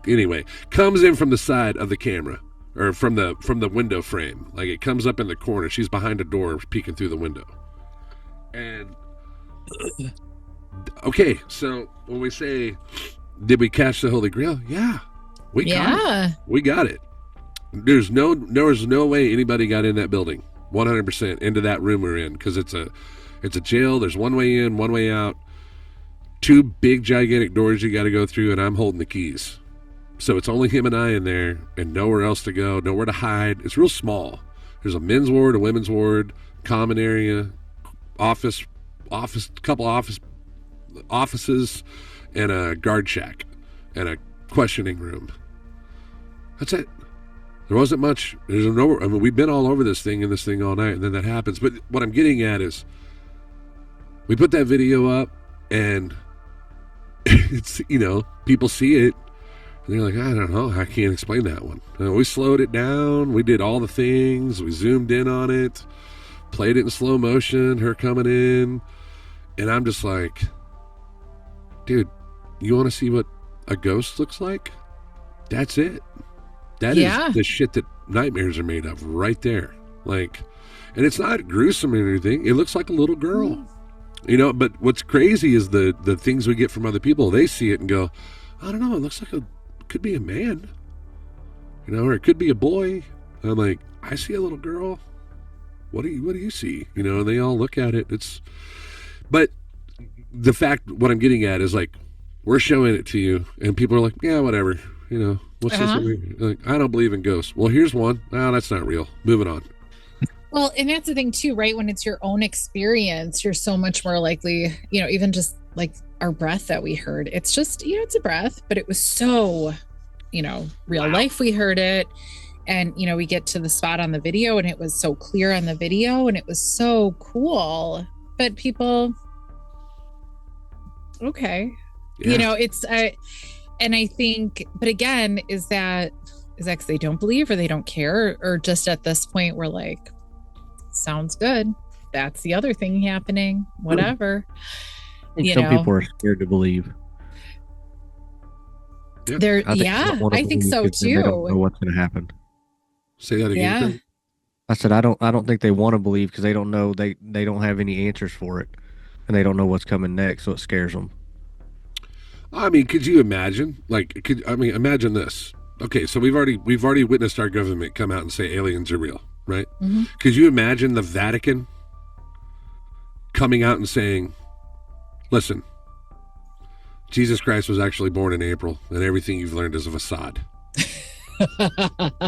Anyway, comes in from the side of the camera. Or from the window frame. Like it comes up in the corner. She's behind a door peeking through the window. And okay, so when we say, did we catch the Holy Grail? Yeah. We got it. There's no way anybody got in that building 100% into that room we're in, because it's a jail. There's one way in, one way out. Two big gigantic doors you got to go through, and I'm holding the keys. So it's only him and I in there, and nowhere else to go, nowhere to hide. It's real small. There's a men's ward, a women's ward, common area, office, couple offices, and a guard shack, and a questioning room. That's it. There wasn't much. We've been all over this thing all night, and then that happens. But what I'm getting at is, we put that video up, and it's, people see it. And they're like, I don't know, I can't explain that one. We slowed it down. We did all the things. We zoomed in on it, played it in slow motion, her coming in. And I'm just like, dude, you want to see what a ghost looks like? That's it. That is the shit that nightmares are made of right there. Like, and it's not gruesome or anything. It looks like a little girl. But what's crazy is the things we get from other people. They see it and go, I don't know, it looks like could be a man, or it could be a boy. And I'm like, I see a little girl. what do you see? You know, and they all look at it. But the fact, what I'm getting at is like, we're showing it to you, and people are like, yeah, whatever. You know, what's this? Like, I don't believe in ghosts. Well, here's one. Oh, that's not real. Moving on. Well, and that's the thing too, right? When it's your own experience, you're so much more likely, you know, even just like our breath that we heard. It's just, you know, it's a breath, but it was so, you know, real life. We heard it. And, you know, we get to the spot on the video and it was so clear on the video and it was so cool. But people, okay. Yeah. You know, and I think, but again, is that because they don't believe or they don't care, or just at this point we're like, sounds good. That's the other thing happening. Whatever. Some people are scared to believe. I think so too. They don't know what's going to happen. Say that again. Yeah. I said I don't think they want to believe because they don't know, they don't have any answers for it, and they don't know what's coming next, so it scares them. I mean, could you imagine? Imagine this. Okay, so we've already witnessed our government come out and say aliens are real, right? Mm-hmm. Could you imagine the Vatican coming out and saying, listen, Jesus Christ was actually born in April, and everything you've learned is a facade?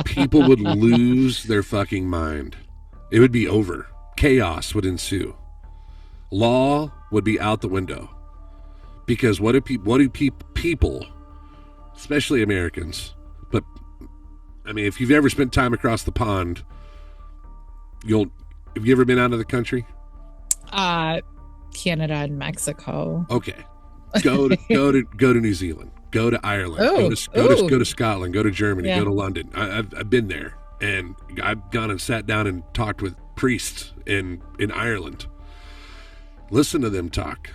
People would lose their fucking mind. It would be over. Chaos would ensue. Law would be out the window. Because what do people, especially Americans, but I mean, if you've ever spent time across the pond, have you ever been out of the country? Canada and Mexico. Okay. Go to New Zealand. Go to Ireland. Go to Scotland. Go to Germany. Yeah. Go to London. I've been there, and I've gone and sat down and talked with priests in Ireland. Listen to them talk.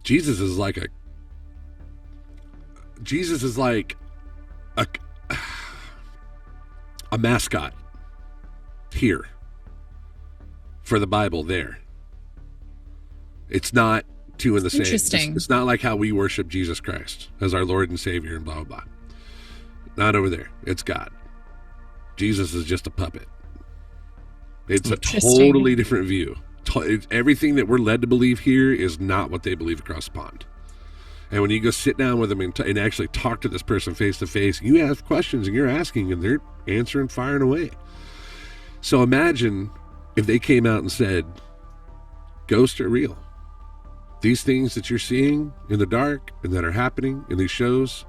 Jesus is like a mascot here for the Bible there. It's not two in the same. Interesting. It's not like how we worship Jesus Christ as our Lord and Savior and blah, blah, blah. Not over there. It's God. Jesus is just a puppet. It's a totally different view. Everything that we're led to believe here is not what they believe across the pond. And when you go sit down with them and actually talk to this person face to face, you ask questions and you're asking and they're answering, firing away. So imagine if they came out and said, ghosts are real. These things that you're seeing in the dark and that are happening in these shows,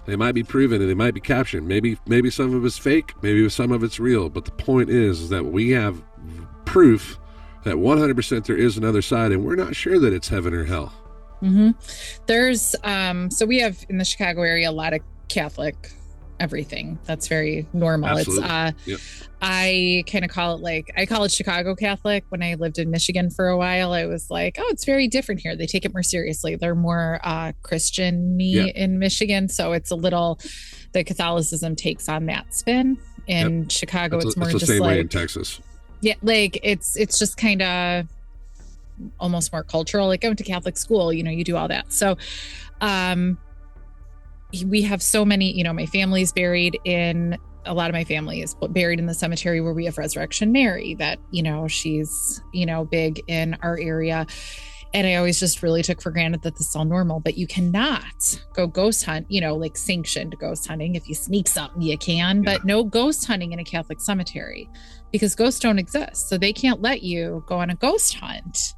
they might be proven and they might be captured. Maybe some of it's fake, maybe some of it's real. But the point is that we have proof that 100% there is another side, and we're not sure that it's heaven or hell. Mm-hmm. There's so we have in the Chicago area a lot of Catholic everything. That's very normal. Absolutely. It's I kind of call it Chicago Catholic. When I lived in Michigan for a while, I was like, oh, it's very different here. They take it more seriously. They're more Christian-y in Michigan, so it's a little, the Catholicism takes on that spin. In Chicago, it's more just the same way in Texas. Yeah, like it's just kind of almost more cultural. Like I went to Catholic school, you know, you do all that. So we have so many, my family's buried in, a lot of my family is buried in the cemetery where we have Resurrection Mary that, she's, big in our area. And I always just really took for granted that this is all normal, but you cannot go ghost hunt, like sanctioned ghost hunting. If you sneak something, you can, but no ghost hunting in a Catholic cemetery because ghosts don't exist. So they can't let you go on a ghost hunt.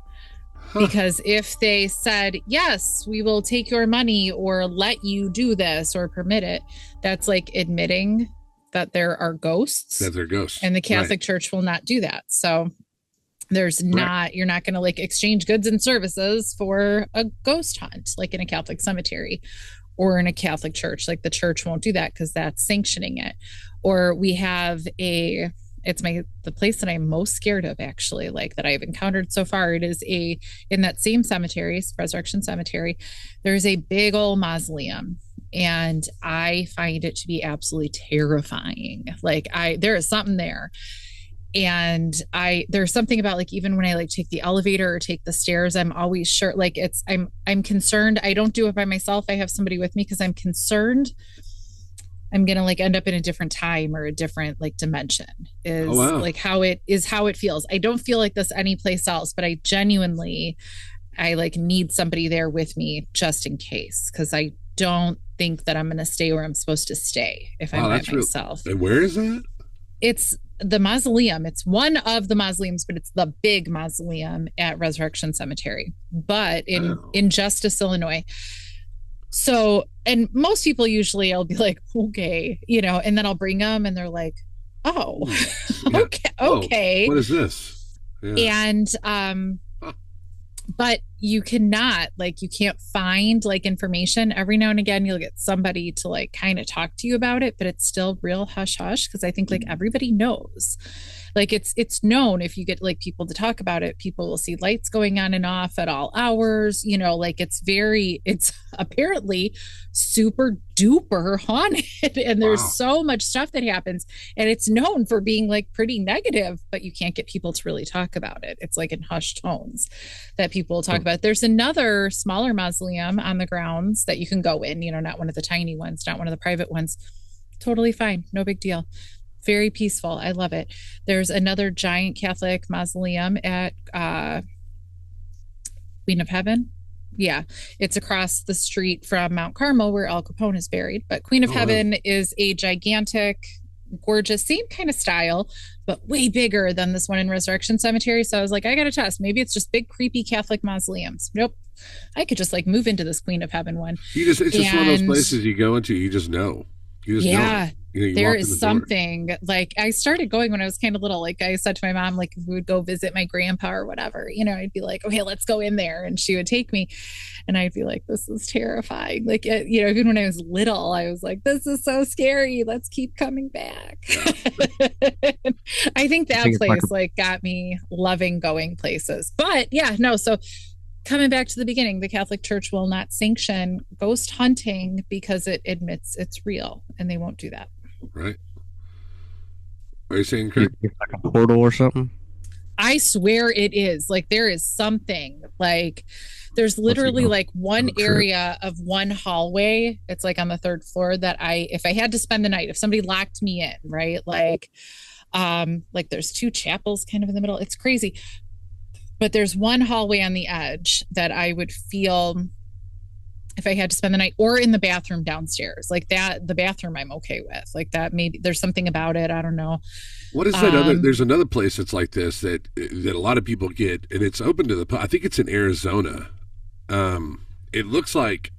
Because if they said, yes, we will take your money or let you do this or permit it, that's like admitting that there are ghosts. That they're ghosts. And the Catholic Church will not do that. So you're not going to like exchange goods and services for a ghost hunt, like in a Catholic cemetery or in a Catholic church. Like the church won't do that because that's sanctioning it. Or we have the place that I'm most scared of, actually, like that I've encountered so far. It is in that same cemetery, Resurrection Cemetery, there's a big old mausoleum, and I find it to be absolutely terrifying. Like there is something there. And there's something about like, even when I like take the elevator or take the stairs, I'm always sure, like I'm concerned. I don't do it by myself. I have somebody with me because I'm concerned I'm gonna like end up in a different time or a different like dimension Oh, is wow. like how it feels. I don't feel like this anyplace else, but I like need somebody there with me just in case, because I don't think that I'm gonna stay where I'm supposed to stay if I'm Wow, by that's real. myself. And where is that? It's the mausoleum. It's one of the mausoleums, but it's the big mausoleum at Resurrection Cemetery, but Wow. in Justice, Illinois. So, and most people usually I'll be like, okay, you know, and then I'll bring them and they're like, oh, Yeah. okay, Oh, okay. what is this? Yeah. And Huh. but you cannot like you can't find like information. Every now and again you'll get somebody to like kind of talk to you about it, but it's still real hush hush because I think like everybody knows. Like it's known. If you get like people to talk about it, people will see lights going on and off at all hours, you know, like it's apparently super duper haunted and there's Wow. so much stuff that happens, and it's known for being like pretty negative, but you can't get people to really talk about it. It's like in hushed tones that people talk about. There's another smaller mausoleum on the grounds that you can go in, you know, not one of the tiny ones, not one of the private ones. Totally fine. No big deal. Very peaceful. I love it. There's another giant Catholic mausoleum at Queen of Heaven. Yeah, it's across the street from Mount Carmel where Al Capone is buried. But Queen of Oh, wow. Heaven is a gigantic, gorgeous, same kind of style, but way bigger than this one in Resurrection Cemetery. So I was like, I got to test. Maybe it's just big, creepy Catholic mausoleums. Nope. I could just like move into this Queen of Heaven one. It's just one of those And places you go into, you just know. You just know yeah, it. You know, you there walk in is the door. something like I started going when I was kind of little. Like I said to my mom, like if we would go visit my grandpa or whatever, you know, I'd be like, okay, let's go in there. And she would take me and I'd be like, this is terrifying. Like, you know, even when I was little, I was like, this is so scary. Let's keep coming back. I think that place like got me loving going places. But yeah, no. So coming back to the beginning, the Catholic Church will not sanction ghost hunting because it admits it's real, and they won't do that. Right. Are you saying, Craig? It's like a portal or something? I swear it is. Like there is something like there's literally like one area of one hallway. It's like on the third floor that if I had to spend the night, if somebody locked me in, right? Like there's two chapels kind of in the middle. It's crazy. But there's one hallway on the edge that I would feel if I had to spend the night, or in the bathroom downstairs. Like that, the bathroom I'm okay with. Like that, maybe there's something about it. I don't know. What is that there's another place that's like this that a lot of people get, and it's open to I think it's in Arizona. It looks like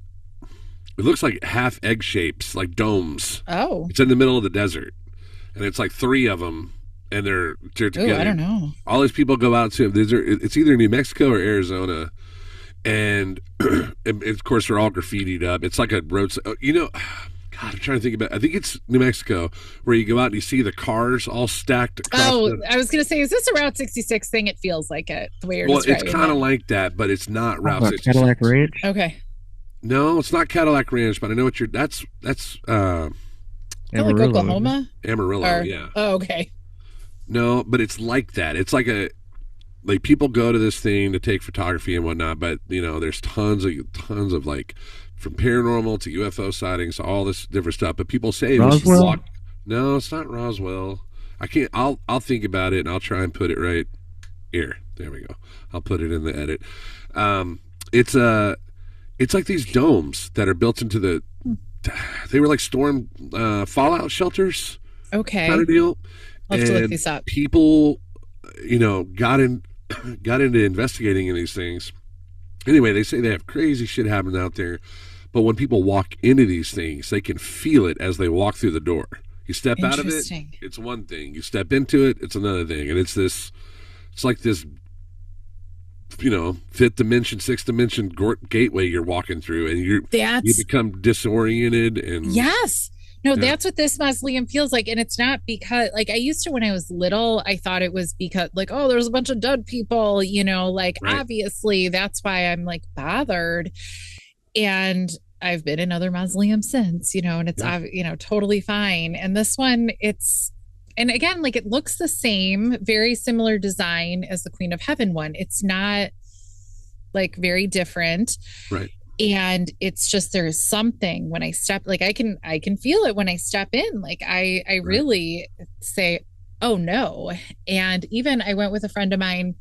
half egg shapes, like domes. Oh. It's in the middle of the desert. And it's like three of them, and they're together. Oh, I don't know. All these people go out to. It's either New Mexico or Arizona, and of course they're all graffitied up. It's like a road. You know, God, I'm trying to think about. I think it's New Mexico where you go out and you see the cars all stacked across. I was going to say, is this a Route 66 thing? It feels like it. The way you're describing it's kind of like that, but it's not Route 66. Cadillac Ranch. Okay. No, it's not Cadillac Ranch, but I know what you're. That's Amarillo, like Oklahoma. Amarillo, yeah. Oh, okay. No, but it's like that. It's like people go to this thing to take photography and whatnot, but you know, there's tons of like from paranormal to UFO sightings, all this different stuff. But people say Roswell? No, it's not Roswell. I can't. I'll think about it and I'll try and put it right here. There we go. I'll put it in the edit. It's like these domes that are built into the. They were like storm fallout shelters. Okay. Kind of deal. I'll have to look these up. People, you know, got into investigating in these things. Anyway, they say they have crazy shit happening out there, but when people walk into these things, they can feel it as they walk through the door. You step out of it, it's one thing. You step into it, it's another thing. And it's like this, you know, fifth dimension, sixth dimension gateway you're walking through, and you become disoriented. And yes. No, that's what this mausoleum feels like. And it's not because, like, I used to, when I was little, I thought it was because, like, oh, there's a bunch of dead people, you know, like, obviously that's why I'm, like, bothered. And I've been in other mausoleums since, you know, and it's, you know, totally fine. And this one, and again, like, it looks the same, very similar design as the Queen of Heaven one. It's not, like, very different. Right. And it's just, there's something when I step, like I can feel it when I step in. Like I Right. really say, oh no. And even I went with a friend of mine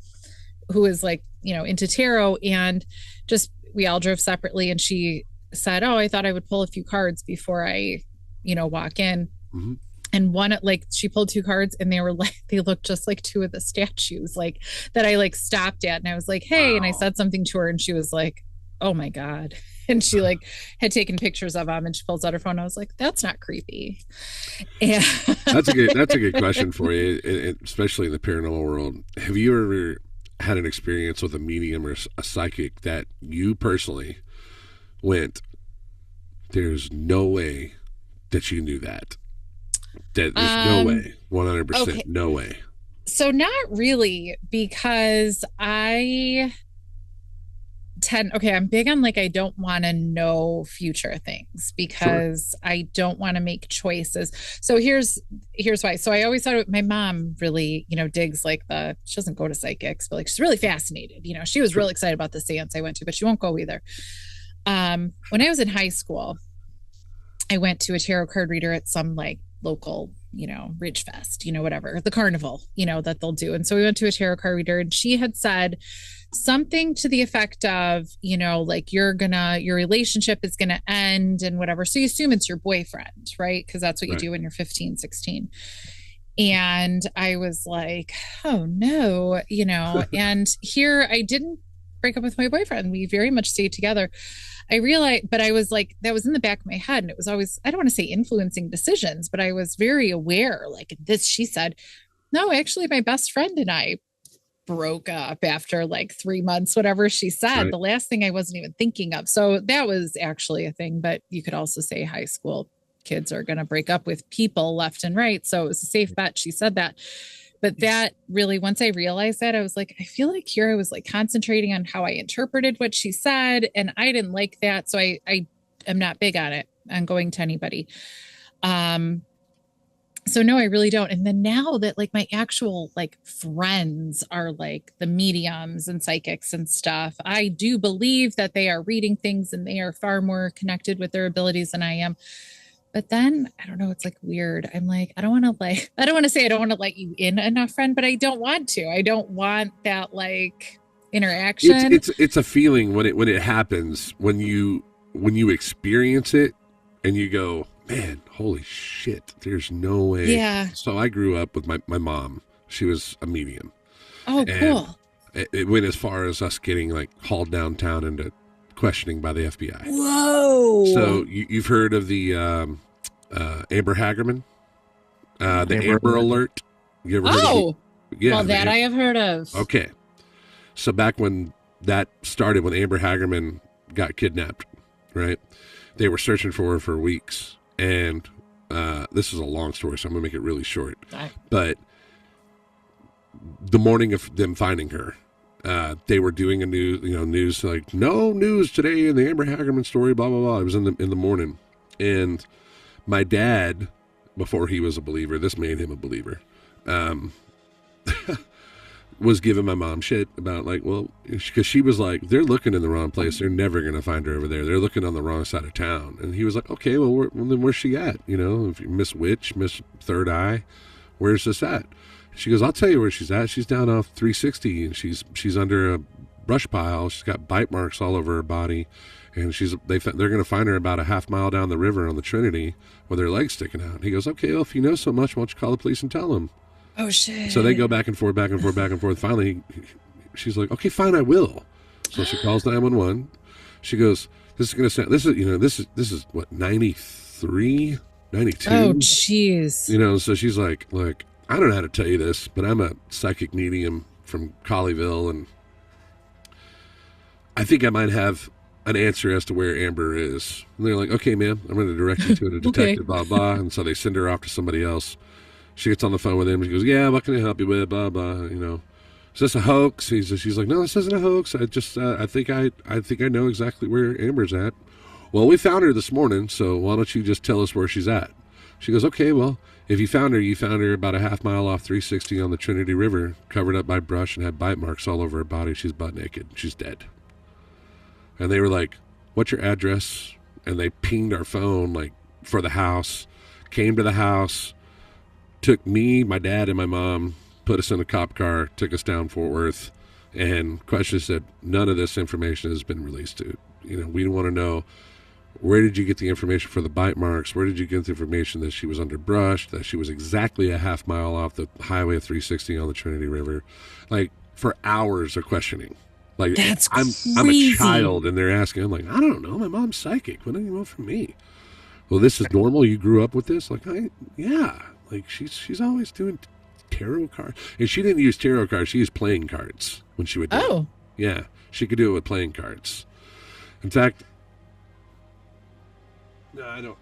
who is like, you know, into tarot, and just, we all drove separately, and she said, oh, I thought I would pull a few cards before I, you know, walk in. Mm-hmm. And one, like, she pulled two cards, and they were like, they looked just like two of the statues, like, that I like stopped at. And I was like, hey, and I said something to her, and she was like, oh my God. And she like had taken pictures of them, and she pulls out her phone. I was like, that's not creepy. And That's a good question for you, especially in the paranormal world. Have you ever had an experience with a medium or a psychic that you personally went, there's no way that you knew that? That there's no way, 100%, okay. no way. So not really, because I'm big on, like, I don't want to know future things, because I don't want to make choices. So here's why. So I always thought my mom really, you know, digs like she doesn't go to psychics, but like she's really fascinated. You know, she was really excited about the seance I went to, but she won't go either. When I was in high school, I went to a tarot card reader at some like local, you know, Ridge Fest, you know, whatever, the carnival, you know, that they'll do. And so we went to a tarot card reader, and she had said something to the effect of, you know, like, your relationship is gonna end and whatever. So you assume it's your boyfriend, right? Because that's what you do when you're 15, 16. And I was like, oh no, you know. And here, I didn't break up with my boyfriend. We very much stayed together. I realized, but I was like, that was in the back of my head. And it was always, I don't want to say influencing decisions, but I was very aware, like this, she said, no, actually my best friend and I broke up after like 3 months, whatever she said. Right. The last thing I wasn't even thinking of. So that was actually a thing, but you could also say high school kids are going to break up with people left and right. So it was a safe bet. She said that. But that really, once I realized that, I was like, I feel like here I was like concentrating on how I interpreted what she said, and I didn't like that. So I am not big on it, on going to anybody. So no, I really don't. And then now that like my actual like friends are like the mediums and psychics and stuff, I do believe that they are reading things and they are far more connected with their abilities than I am. But then I don't know, it's like weird. I'm like, I don't want to say I don't want to let you in enough, friend, but I don't want to. I don't want that like interaction. It's a feeling when it happens, when you experience it and you go, man, holy shit, there's no way. Yeah. So I grew up with my mom. She was a medium. Oh, cool. It went as far as us getting like hauled downtown into questioning by the FBI. Whoa. So you've heard of the Amber Hagerman? The Amber Alert? You ever heard of it? Yeah, well, that I have heard of. Okay. So back when that started, when Amber Hagerman got kidnapped, right? They were searching for her for weeks. And this is a long story, so I'm going to make it really short. Right. But the morning of them finding her, they were doing a news like, no news today in the Amber Hagerman story, blah, blah, blah. It was in the morning. And my dad, before he was a believer, this made him a believer, was giving my mom shit about like, well, because she was like, they're looking in the wrong place. They're never going to find her over there. They're looking on the wrong side of town. And he was like, okay, well, then where's she at? You know, if you Miss Witch, Miss Third Eye, where's this at? She goes, I'll tell you where she's at. She's down off 360 and she's under a brush pile. She's got bite marks all over her body. And they're going to find her about a half mile down the river on the Trinity with her legs sticking out. He goes, okay, well, if you know so much, why don't you call the police and tell them? Oh, shit. So they go back and forth, back and forth, back and forth. Finally, she's like, okay, fine, I will. So she calls 911. She goes, this is what, 93, 92? Oh, jeez. You know, so she's like, look, I don't know how to tell you this, but I'm a psychic medium from Colleyville, and I think I might have an answer as to where Amber is. And they're like, okay, ma'am, I'm going to direct you to a detective, blah, blah. And so they send her off to somebody else. She gets on the phone with him. She goes, yeah, what can I help you with? Blah, blah, you know. Is this a hoax? She's like, no, this isn't a hoax. I just, I think I know exactly where Amber's at. Well, we found her this morning, so why don't you just tell us where she's at? She goes, okay, well, if you found her about a half mile off 360 on the Trinity River, covered up by brush and had bite marks all over her body. She's butt naked. She's dead. And they were like, what's your address? And they pinged our phone like for the house, came to the house, took me, my dad, and my mom, put us in a cop car, took us down Fort Worth, and question said, none of this information has been released to, we want to know, where did you get the information for the bite marks? Where did you get the information that she was under brush, that she was exactly a half mile off the highway of 360 on the Trinity River? Like, for hours of questioning. Like, That's I'm crazy. a child, and they're asking, I'm like, I don't know, my mom's psychic. What do you want from me? Well, this is normal. You grew up with this? Like, yeah. Like, she's always doing tarot cards. And she didn't use tarot cards. She used playing cards when she would do it. Yeah, she could do it with playing cards. In fact, no, I don't.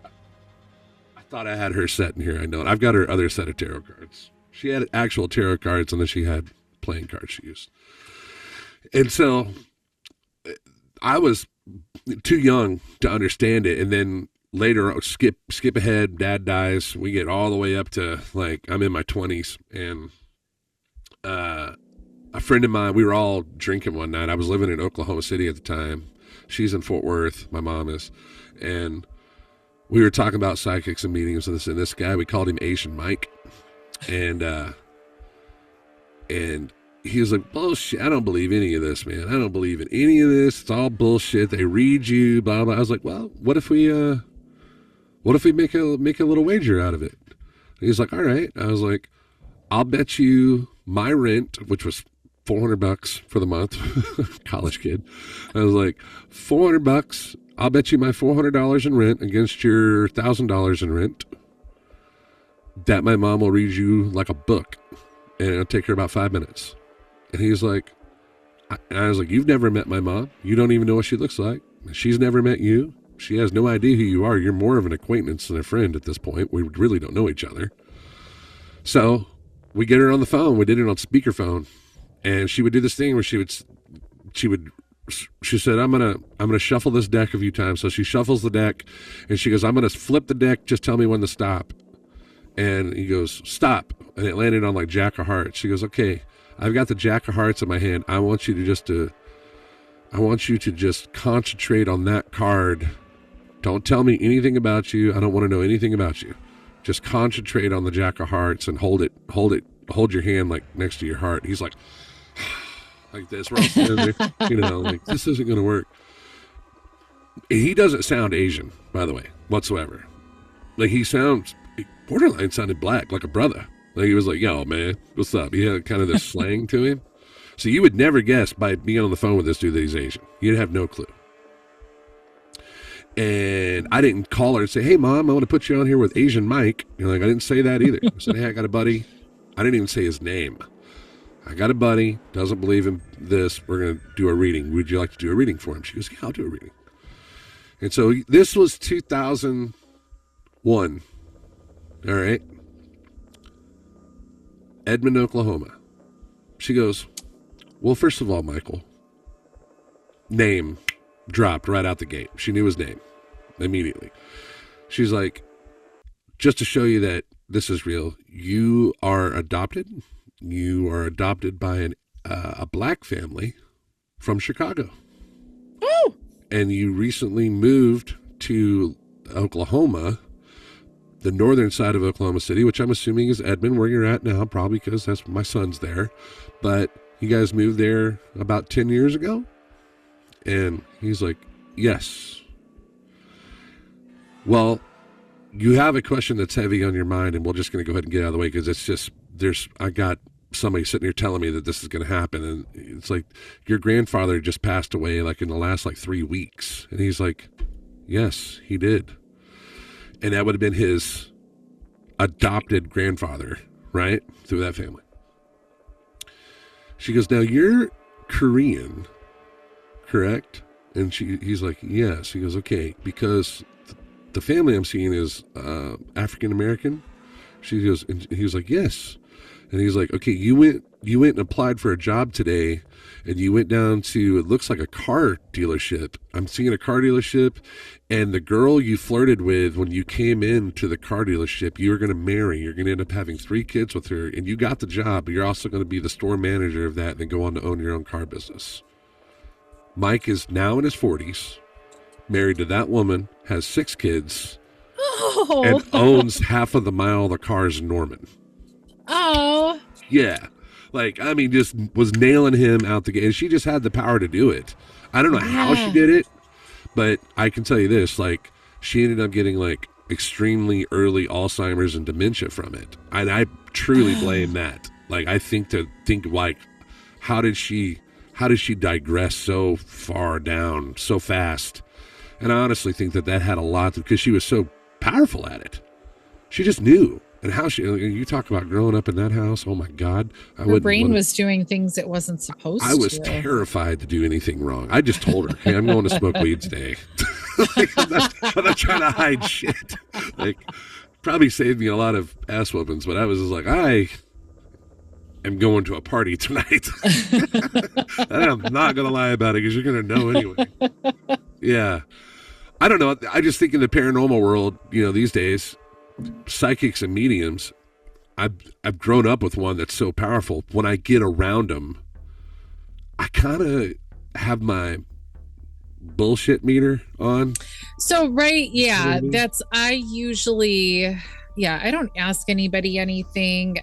I thought I had her set in here. I know. I've got her other set of tarot cards. She had actual tarot cards, and then she had playing cards she used. And so I was too young to understand it. And then later, skip ahead, dad dies. We get all the way up to, like, I'm in my 20s. And a friend of mine, we were all drinking one night. I was living in Oklahoma City at the time. She's in Fort Worth. My mom is. And we were talking about psychics and mediums and this guy, we called him Asian Mike. And he was like, bullshit, I don't believe any of this, man. I don't believe in any of this. It's all bullshit. They read you, blah, blah. I was like, well, what if we make a little wager out of it? And he's like, all right. I was like, I'll bet you my rent, which was $400 for the month, college kid. I was like, $400. I'll bet you my $400 in rent against your $1,000 in rent that my mom will read you like a book, and it'll take her about 5 minutes. And he's like, I was like, you've never met my mom. You don't even know what she looks like. She's never met you. She has no idea who you are. You're more of an acquaintance than a friend at this point. We really don't know each other. So we get her on the phone. We did it on speakerphone, and she would do this thing where she said, I'm gonna shuffle this deck a few times. So she shuffles the deck, and she goes, I'm gonna flip the deck. Just tell me when to stop. And he goes, stop. And it landed on like Jack of Hearts. She goes, okay, I've got the Jack of Hearts in my hand. I want you to just concentrate on that card. Don't tell me anything about you. I don't want to know anything about you. Just concentrate on the Jack of Hearts and hold your hand like next to your heart. He's like, like this. We're all standing there, like, this isn't going to work. He doesn't sound Asian, by the way, whatsoever. Like, he sounds borderline sounded black, like a brother. Like, he was like, yo, man, what's up? He had kind of this slang to him. So you would never guess by being on the phone with this dude that he's Asian. You'd have no clue. And I didn't call her and say, hey, Mom, I want to put you on here with Asian Mike. I didn't say that either. I said, hey, I got a buddy. I didn't even say his name. I got a buddy, doesn't believe in this. We're going to do a reading. Would you like to do a reading for him? She goes, yeah, I'll do a reading. And so this was 2001. All right. Edmond, Oklahoma. She goes, well, first of all, Michael, name dropped right out the gate. She knew his name immediately. She's like, just to show you that this is real, you are adopted. You are adopted by a black family from Chicago. Oh. And you recently moved to Oklahoma, the northern side of Oklahoma City, which I'm assuming is Edmond, where you're at now, probably because that's my son's there. But you guys moved there about 10 years ago? And he's like, yes. Well, you have a question that's heavy on your mind, and we're just going to go ahead and get out of the way, because it's just, I got somebody sitting here telling me that this is going to happen. And it's like, your grandfather just passed away like in the last 3 weeks. And he's like, yes, he did. And that would have been his adopted grandfather, right? Through that family. She goes, now you're Korean, correct? And he's like, yes. He goes, okay, because the family I'm seeing is African American. She goes, and he was like, yes. And he's like, okay, you went and applied for a job today, and you went down to, it looks like a car dealership. I'm seeing a car dealership, and the girl you flirted with when you came into the car dealership, you were going to marry. You're going to end up having 3 kids with her, and you got the job, but you're also going to be the store manager of that and then go on to own your own car business. Mike is now in his 40s, married to that woman, has 6 kids, Oh. and owns half of the mile the cars in Norman. Oh. Yeah. Like, I mean, just was nailing him out the gate. And she just had the power to do it. I don't know how she did it, but I can tell you this, like, she ended up getting like extremely early Alzheimer's and dementia from it. And I truly blame that. Like, I think like, how did she digress so far down so fast? And I honestly think that had a lot because she was so powerful at it. She just knew. And how you talk about growing up in that house. Oh my God. Her brain was doing things it wasn't supposed to. I was terrified to do anything wrong. I just told her, hey, I'm going to smoke weed today. Like, I'm not trying to hide shit. Like, probably saved me a lot of ass whoopings, but I was just like, I am going to a party tonight. And I'm not going to lie about it because you're going to know anyway. Yeah. I don't know. I just think in the paranormal world, these days, psychics and mediums, I've grown up with one that's so powerful. When I get around them, I kind of have my bullshit meter on. So, right. Yeah. I usually, I don't ask anybody anything.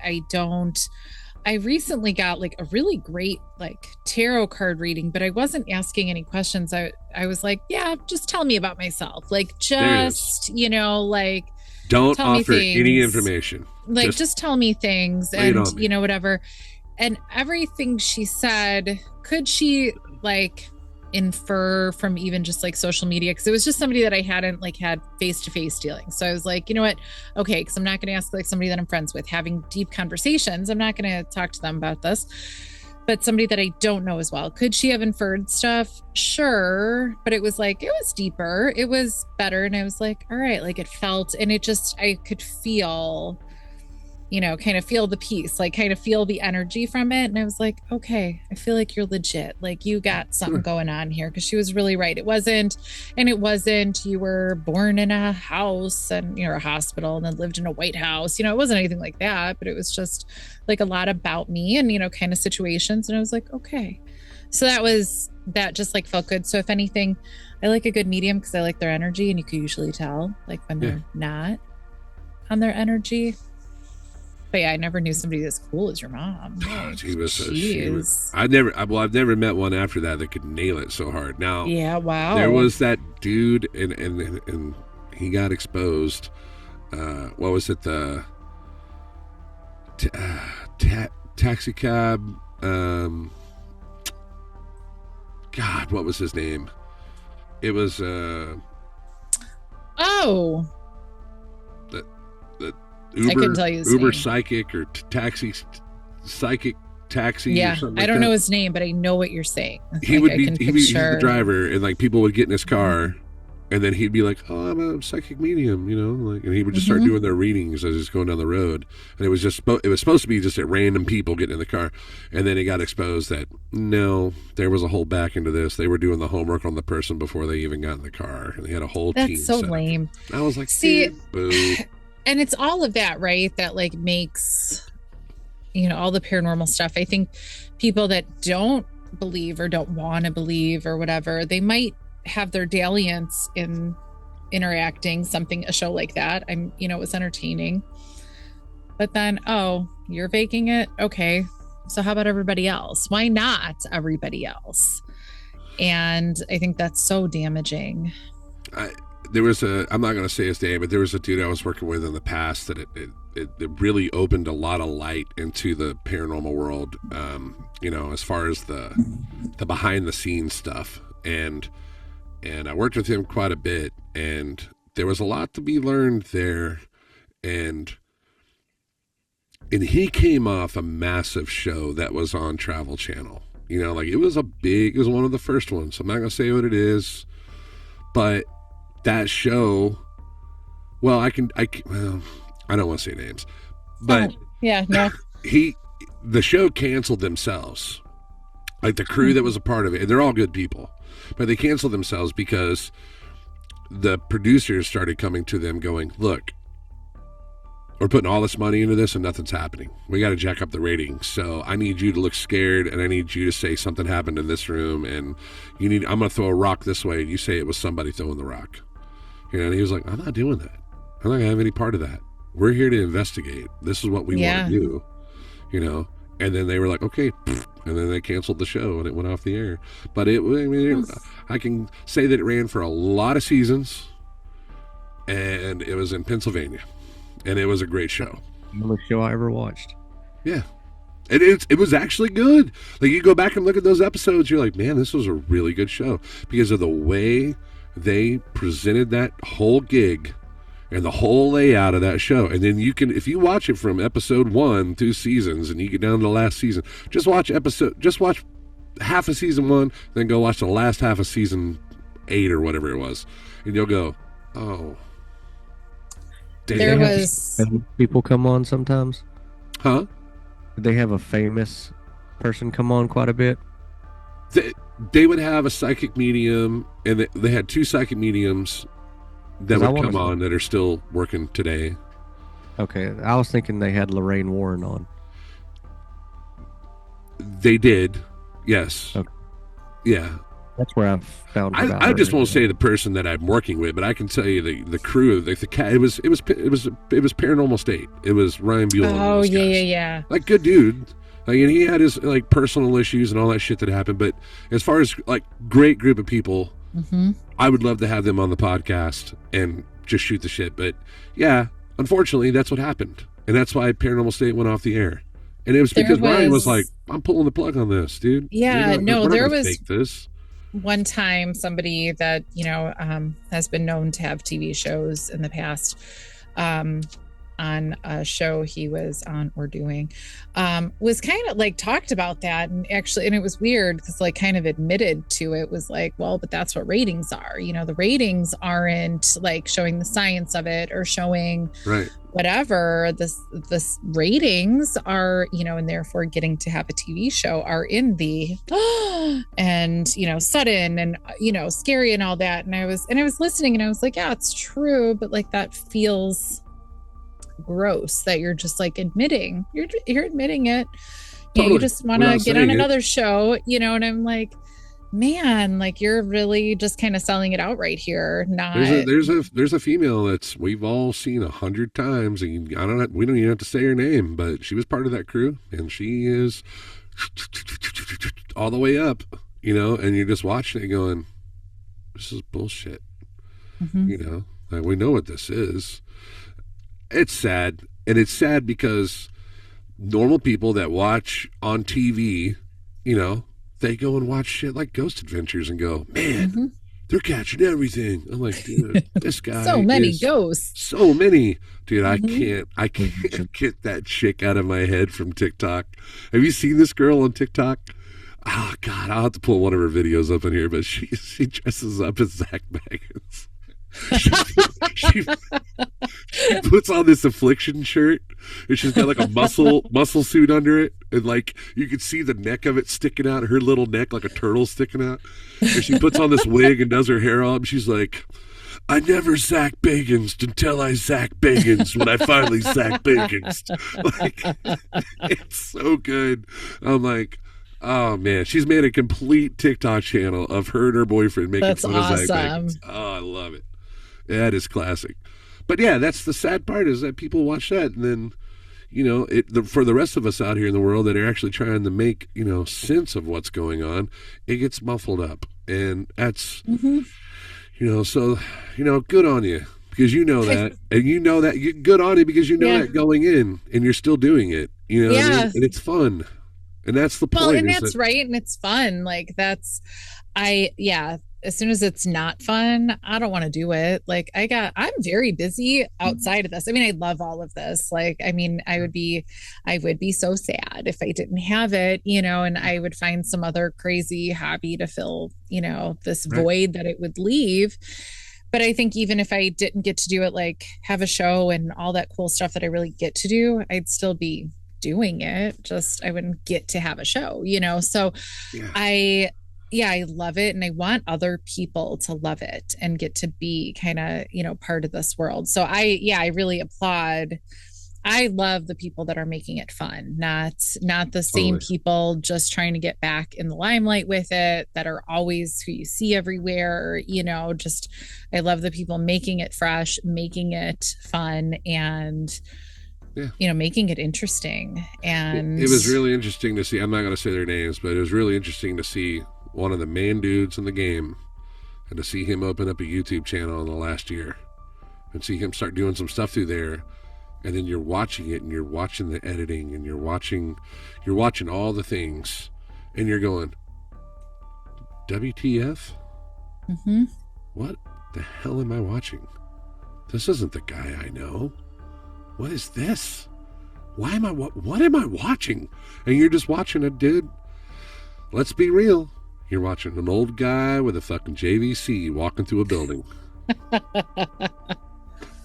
I recently got like a really great like tarot card reading, but I wasn't asking any questions. I was like, yeah, just tell me about myself. Like, just, like, don't offer any information. Like, just tell me things and, whatever. And everything she said, could she like infer from even just like social media? Because it was just somebody that I hadn't like had face-to-face dealings. So I was like, you know what? Okay, because I'm not going to ask like somebody that I'm friends with, having deep conversations. I'm not going to talk to them about this. But somebody that I don't know as well. Could she have inferred stuff? Sure. But it was deeper. It was better. And I was like, all right, like it felt, and it just, I could feel, kind of feel the peace, like kind of feel the energy from it. And I was like, okay, I feel like you're legit. Like you got something going on here. Cause she was really right. It wasn't, you were born in a house and a hospital and then lived in a White House. It wasn't anything like that, but it was just like a lot about me and, kind of situations. And I was like, okay. So that just like felt good. So if anything, I like a good medium because I like their energy, and you can usually tell like when they're not on their energy. But yeah, I never knew somebody as cool as your mom. Like, I've never met one after that could nail it so hard. Now, yeah, wow. There was that dude, and he got exposed. What was it? The taxi cab. God, what was his name? It was. Uber, I couldn't tell you his Uber name. psychic or psychic taxi. Yeah, or something I don't know his name, but I know what you're saying. He would be he's the driver, and like people would get in his car, and then he'd be like, "Oh, I'm a psychic medium," like, and he would just start doing their readings as he's going down the road, and it was supposed to be just at random people getting in the car, and then it got exposed that no, there was a whole back into this. They were doing the homework on the person before they even got in the car, and they had a whole team. That's so lame. I was like, see, boo. And it's all of that, right? That like makes, all the paranormal stuff. I think people that don't believe or don't want to believe or whatever, they might have their dalliance in interacting a show like that. It was entertaining. But then, you're faking it? Okay. So how about everybody else? Why not everybody else? And I think that's so damaging. I'm not going to say his name, but there was a dude I was working with in the past that it really opened a lot of light into the paranormal world, as far as the behind the scenes stuff. And I worked with him quite a bit, and there was a lot to be learned there. And he came off a massive show that was on Travel Channel. It was one of the first ones. I'm not going to say what it is, but that show, well, I don't want to say names, but the show canceled themselves. Like the crew that was a part of it, and they're all good people, but they canceled themselves because the producers started coming to them going, look, we're putting all this money into this and nothing's happening. We got to jack up the ratings. So I need you to look scared, and I need you to say something happened in this room, and I'm going to throw a rock this way, and you say it was somebody throwing the rock. And he was like, I'm not doing that. I'm not going to have any part of that. We're here to investigate. This is what we want to do, And then they were like, okay, and then they canceled the show and it went off the air. But I can say that it ran for a lot of seasons, and it was in Pennsylvania, and it was a great show. The only show I ever watched. Yeah. It was actually good. Like, you go back and look at those episodes, you're like, man, this was a really good show because of the way they presented that whole gig and the whole layout of that show. And then if you watch it from episode 1 through seasons and you get down to the last season, just watch half of season 1, then go watch the last half of season 8 or whatever it was. And you'll go, oh. Damn. There was people come on sometimes. Huh? Did they have a famous person come on quite a bit? They would have a psychic medium, and they had 2 psychic mediums that would come on that are still working today. Okay, I was thinking they had Lorraine Warren on. They did, yes. Okay. Yeah. That's where I found out. I just won't say the person that I'm working with, but I can tell you the crew. The cat. It was Paranormal State. It was Ryan Buell. Oh yeah. Like, good dude. Like, and he had his like personal issues and all that shit that happened. But as far as like great group of people, I would love to have them on the podcast and just shoot the shit. But yeah, unfortunately, that's what happened, and that's why Paranormal State went off the air. And it was because Ryan was like, "I'm pulling the plug on this, dude." Yeah, there was fake this. One time somebody that has been known to have TV shows in the past, on a show he was on or doing, was kind of like talked about that, and it was weird because like kind of admitted to it, was like, well, but that's what ratings are. The ratings aren't like showing the science of it or showing whatever. This ratings are, and therefore getting to have a TV show are in the and sudden and scary and all that. And I was listening and I was like, yeah, it's true, but like that feels gross that you're just like admitting you're admitting it. Totally. You just want to get on another show, and I'm like, man, like you're really just kind of selling it out right here. Not there's a female that's we've all seen 100 times, and we don't even have to say her name, but she was part of that crew, and she is all the way up, and you're just watching it going, this is bullshit. Like, we know what this is. It's sad, and it's sad because normal people that watch on TV, they go and watch shit like Ghost Adventures and go, man, they're catching everything. I'm like, dude, this guy so many ghosts. So many. Dude, I can't get that chick out of my head from TikTok. Have you seen this girl on TikTok? Oh, God, I'll have to pull one of her videos up in here, but she dresses up as Zach Baggins. she puts on this affliction shirt, and she's got like a muscle suit under it, and like you can see the neck of it sticking out, her little neck like a turtle sticking out, and she puts on this wig and does her hair up. She's like, I never Zach Bagans until I Zach Bagans when I finally Zach Bagans. Like, it's so good. I'm like, oh man, she's made a complete TikTok channel of her and her boyfriend making fun of Zach Bagans. Oh, I love it. That is classic. But yeah, that's the sad part, is that people watch that, and then for the rest of us out here in the world that are actually trying to make sense of what's going on, it gets muffled up, and that's so good on you, because that, and that good on you because that going in, and you're still doing it, what I mean? And it's fun, and that's the point. Well, and that's right, and it's fun. Like as soon as it's not fun, I don't want to do it. Like I'm very busy outside of this. I mean, I love all of this. Like, I mean, I would be so sad if I didn't have it, and I would find some other crazy hobby to fill, this void that it would leave. But I think even if I didn't get to do it, like have a show and all that cool stuff that I really get to do, I'd still be doing it. Just, I wouldn't get to have a show, so I love it, and I want other people to love it and get to be kind of, part of this world. So I really applaud I love the people that are making it fun, not the same Totally. people just trying to get back in the limelight with it, that are always who you see everywhere, just I love the people making it fresh, making it fun, and Yeah. making it interesting. And It was really interesting to see. I'm not going to say their names, but it was really interesting to see one of the main dudes in the game and to see him open up a YouTube channel in the last year and see him start doing some stuff through there. And then you're watching it and you're watching the editing and you're watching all the things and you're going, WTF? Mm-hmm. What the hell am I watching? This isn't the guy I know. What is this? Why am I, what am I watching? And you're just watching a dude. Let's be real. You're watching an old guy with a fucking JVC walking through a building.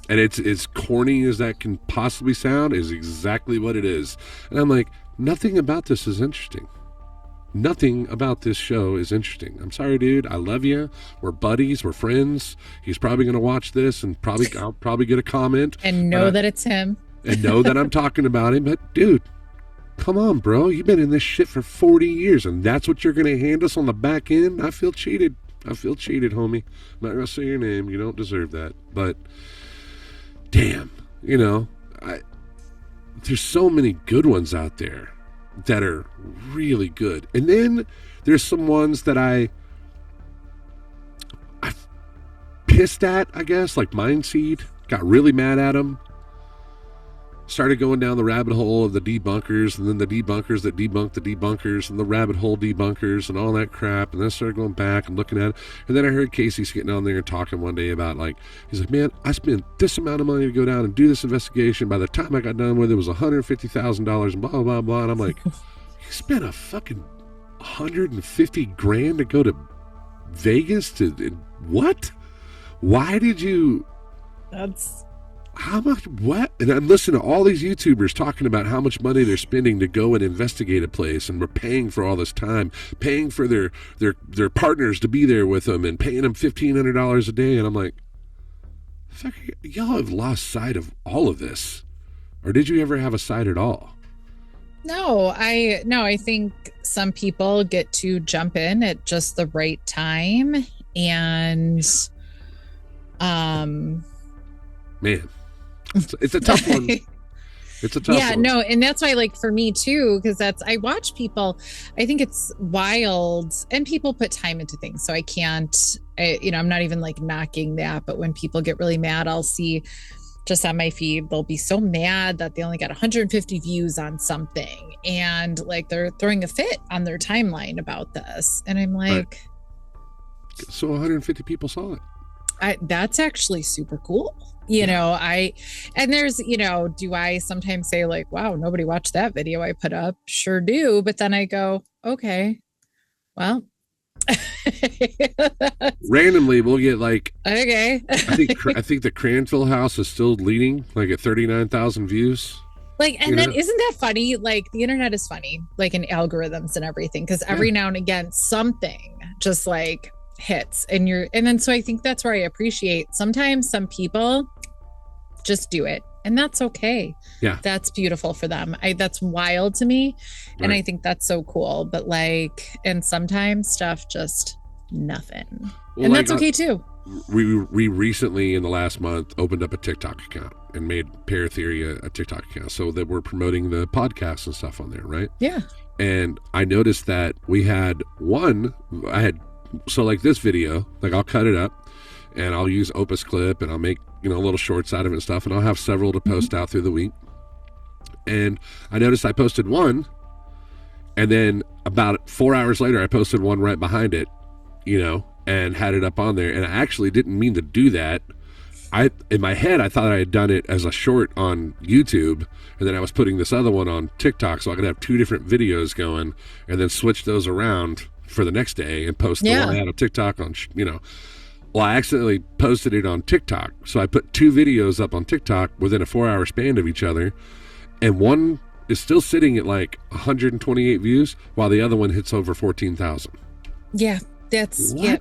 And it's as corny as that can possibly sound is exactly what it is. And I'm like, nothing about this is interesting. Nothing about this show is interesting. I'm sorry, dude. I love you. We're buddies. We're friends. He's probably going to watch this and I'll probably get a comment. And know that it's him. And know that I'm talking about him. But, dude, come on, bro. You've been in this shit for 40 years, and that's what you're going to hand us on the back end? I feel cheated. Homie. I'm not going to say your name. You don't deserve that. But, damn, there's so many good ones out there that are really good. And then there's some ones that I've pissed at, I guess, like Mindseed. Got really mad at them. Started going down the rabbit hole of the debunkers, and then the debunkers that debunked the debunkers, and the rabbit hole debunkers, and all that crap. And then I started going back and looking at it. And then I heard Casey's getting on there and talking one day about, he's like, man, I spent this amount of money to go down and do this investigation. By the time I got done with it, it was $150,000 and blah, blah, blah. And I'm like, you spent a fucking $150,000 to go to Vegas to what? Why did you? That's... How much? What? And I'm listening to all these YouTubers talking about how much money they're spending to go and investigate a place, and we're paying for all this time, paying for their partners to be there with them, and paying them $1,500 a day. And I'm like, fuck, y'all have lost sight of all of this, or did you ever have a sight at all? No, I think some people get to jump in at just the right time, and man. It's a tough one. It's a tough one. Yeah, no, and that's why, for me too, because I watch people. I think it's wild, and people put time into things, so I can't. I'm not even knocking that, but when people get really mad, I'll see just on my feed, they'll be so mad that they only got 150 views on something, and they're throwing a fit on their timeline about this, and I'm like, right. So 150 people saw it. That's actually super cool. And there's, do I sometimes say wow, nobody watched that video I put up? Sure do. But then I go, okay, well, randomly we'll get okay. I think the Cranville house is still leading at 39,000 views. And then isn't that funny? The internet is funny, in algorithms and everything, because every now and again something just hits, and then so I think that's where I appreciate sometimes some people just do it, and that's okay. Yeah, that's beautiful for them. That's wild to me, and I think that's so cool. But and sometimes stuff just nothing, and that's okay too. We recently in the last month opened up a TikTok account and made Para Theory a TikTok account, so that we're promoting the podcasts and stuff on there, right? Yeah. And I noticed that we had so this video, I'll cut it up and I'll use Opus Clip and I'll make, little shorts out of it and stuff. And I'll have several to post out through the week. And I noticed I posted one, and then about 4 hours later, I posted one right behind it, and had it up on there. And I actually didn't mean to do that. In my head, I thought I had done it as a short on YouTube, and then I was putting this other one on TikTok so I could have two different videos going, and then switch those around for the next day and post the one I had on TikTok on, Well, I accidentally posted it on TikTok, so I put two videos up on TikTok within a 4-hour span of each other, and one is still sitting at 128 views, while the other one hits over 14,000. Yeah, that's what? Yeah.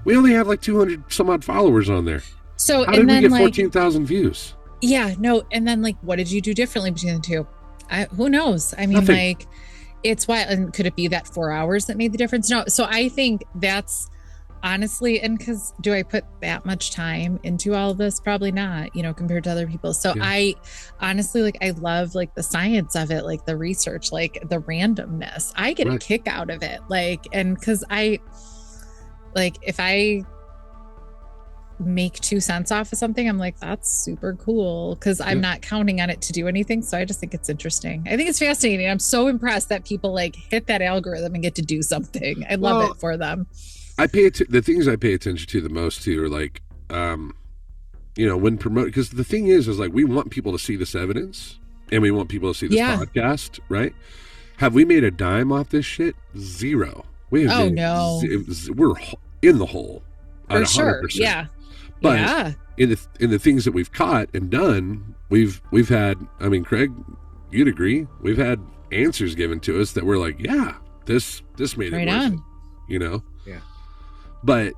We only have 200 some odd followers on there. So how did we get 14,000 views? Yeah, no. And then like, what did you do differently between the two? Who knows? I mean, Nothing. like, it's why, and could it be that 4 hours that made the difference? No. So I think that's honestly, and because do I put that much time into all of this? Probably not, compared to other people. So Yeah. I honestly, like, I love like the science of it, like the research, like the randomness. I get a kick out of it. Like, and because if I make 2 cents off of something, I'm like, that's super cool because I'm not counting on it to do anything. So I just think it's interesting. I think it's fascinating. I'm so impressed that people like hit that algorithm and get to do something. I love it for them. The things I pay attention to the most too are like, when promote, because the thing is like we want people to see this evidence and we want people to see this podcast, right? Have we made a dime off this shit? Zero. We have. No. We're in the hole. For sure. Yeah. But in the things that we've caught and done, we've had, I mean, Craig, you'd agree, we've had answers given to us that we're like, yeah, this made it worth it, Yeah. But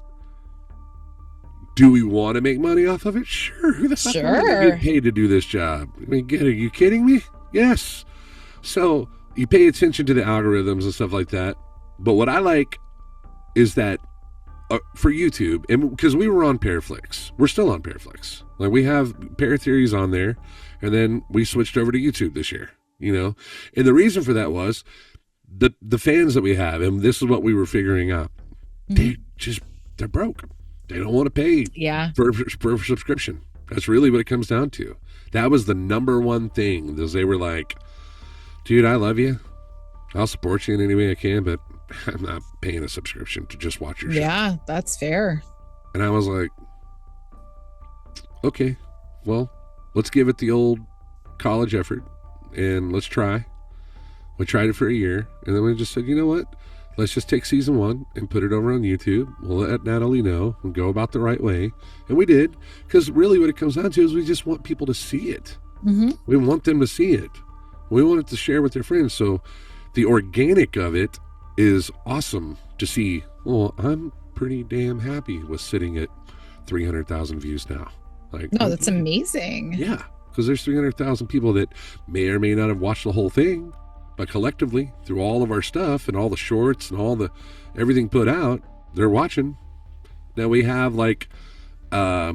do we want to make money off of it? Sure. Who the fuck wants to get paid to do this job? I mean, are you kidding me? Yes. So you pay attention to the algorithms and stuff like that. But what I like is that for YouTube, and because we were on PARAFLIXX, we're still on PARAFLIXX. Like we have Paratheories on there, and then we switched over to YouTube this year. And the reason for that was the fans that we have, and this is what we were figuring out. They're broke. They don't want to pay for subscription. That's really what it comes down to. That was the number one thing. Is they were like, dude, I love you. I'll support you in any way I can, but I'm not paying a subscription to just watch your show. Yeah, that's fair. And I was like, okay, well, let's give it the old college effort and let's try. We tried it for a year, and then we just said, you know what? Let's just take season 1 and put it over on YouTube. We'll let Natalie know and go about the right way. And we did, because really what it comes down to is we just want people to see it. Mm-hmm. We want them to see it. We want it to share with their friends. So the organic of it is awesome to see. Well, I'm pretty damn happy with sitting at 300,000 views now. Like, no, that's amazing. Yeah, because there's 300,000 people that may or may not have watched the whole thing, but collectively through all of our stuff and all the shorts and all the everything put out, they're watching. Now we have like, I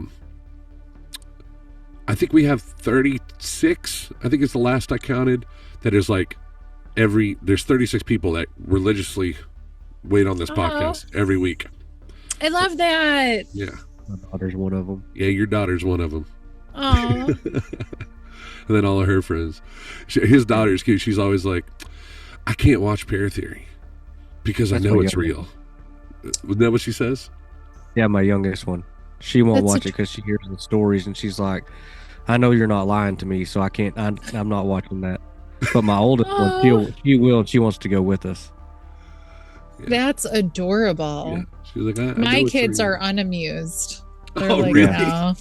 think we have 36. I think it's the last I counted. That is like there's 36 people that religiously wait on this podcast every week. I love that. Yeah. My daughter's one of them. Yeah, your daughter's one of them. Oh. And then all of her friends. His daughter's cute. She's always like, I can't watch Paratheory because I know it's real. Isn't that what she says? Yeah, my youngest one. She won't watch it because she hears the stories and she's like, I know you're not lying to me, so I can't. I'm not watching that. But my oldest one, she will. She wants to go with us. Yeah. That's adorable. Yeah. She's like, my kids are unamused. They're really? No.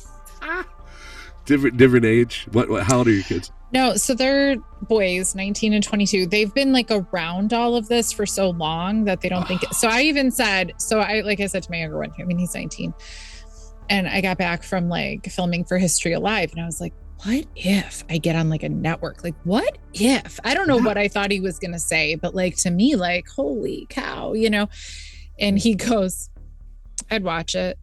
Different age. What? How old are your kids? No, so they're boys, 19 and 22. They've been like around all of this for so long that they don't think it. So I even said, like I said to my younger one, I mean, he's 19. And I got back from like filming for History Alive. And I was like, what if I get on like a network? Like, what if? I don't know what I thought he was going to say, but like to me, like, holy cow, And he goes, I'd watch it.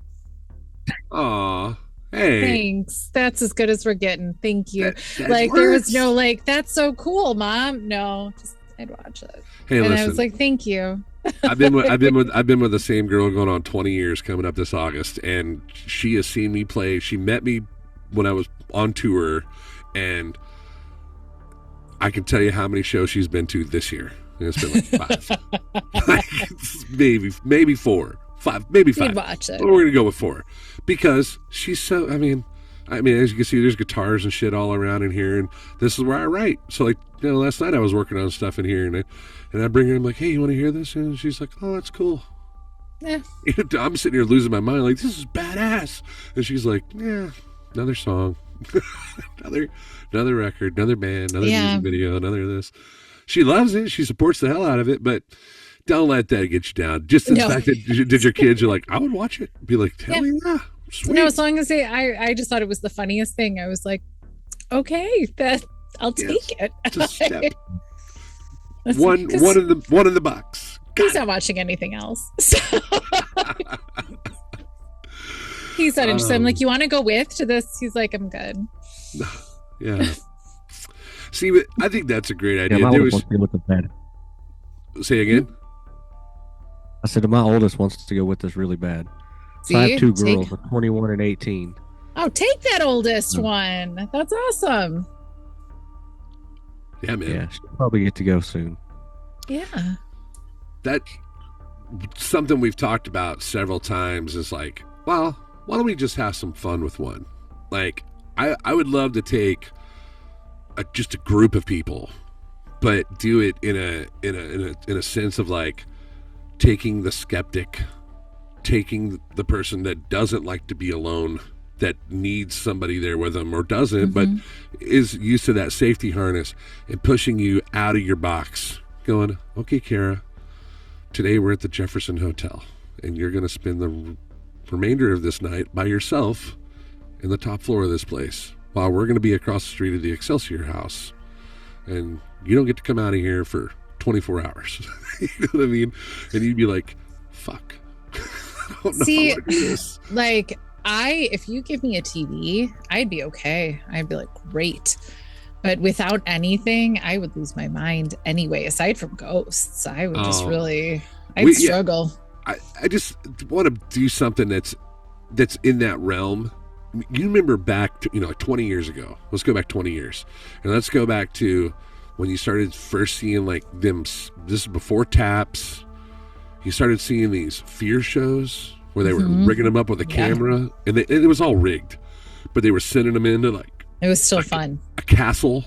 Aw. Hey. Thanks. That's as good as we're getting. Thank you. That there was no like, that's so cool, Mom. No, just I'd watch it. Hey, and listen, I was like, thank you. I've been with the same girl going on 20 years coming up this August, and she has seen me play. She met me when I was on tour, and I can tell you how many shows she's been to this year. And it's been like 5. maybe 4. 5, maybe 5. You'd watch it. We're gonna go with 4 because she's so. I mean, as you can see, there's guitars and shit all around in here, and this is where I write. So like, last night I was working on stuff in here, and I bring her. I'm like, hey, you want to hear this? And she's like, oh, that's cool. Yeah. I'm sitting here losing my mind, like this is badass, and she's like, yeah, another song, another record, another band, another music video, another this. She loves it. She supports the hell out of it, but. Don't let that get you down. Just the fact that did your kids, you're like, I would watch it. Be like, tell me, sweet. No, as long as I just thought it was the funniest thing. I was like, Okay, that I'll take it. Just step. That's- one 'cause in the box. He's not watching anything else. So he's not interested. I'm like, you want to go to this? He's like, I'm good. Yeah. See, I think that's a great idea. Yeah, my There oldest was, wants to go with us bad. say again. I said my oldest wants to go with us really bad. So I See? have two girls, 21 and 18. Oh, take that oldest one. That's awesome. Yeah, man. Yeah, she'll probably get to go soon. Yeah. That something we've talked about several times is like, well, why don't we just have some fun with one? Like, I would love to take just a group of people, but do it in a sense of like taking the skeptic, taking the person that doesn't like to be alone, that needs somebody there with them or doesn't, but is used to that safety harness, and pushing you out of your box, going, okay, Kara, today we're at the Jefferson Hotel and you're going to spend the remainder of this night by yourself in the top floor of this place while we're going to be across the street of the Excelsior House, and you don't get to come out of here for 24 hours. You know what I mean? And you'd be like, fuck. I don't know See, how to do this. like if you give me a TV, I'd be okay. I'd be like, great. But without anything, I would lose my mind anyway. Aside from ghosts, I would just really, I'd struggle. I just want to do something that's in that realm. You remember back to, like 20 years ago. Let's go back 20 years. And let's go back to when you started first seeing like them. This is before taps. You started seeing these fear shows where they were rigging them up with a camera, and it was all rigged, but they were sending them into like, it was still fun. A castle.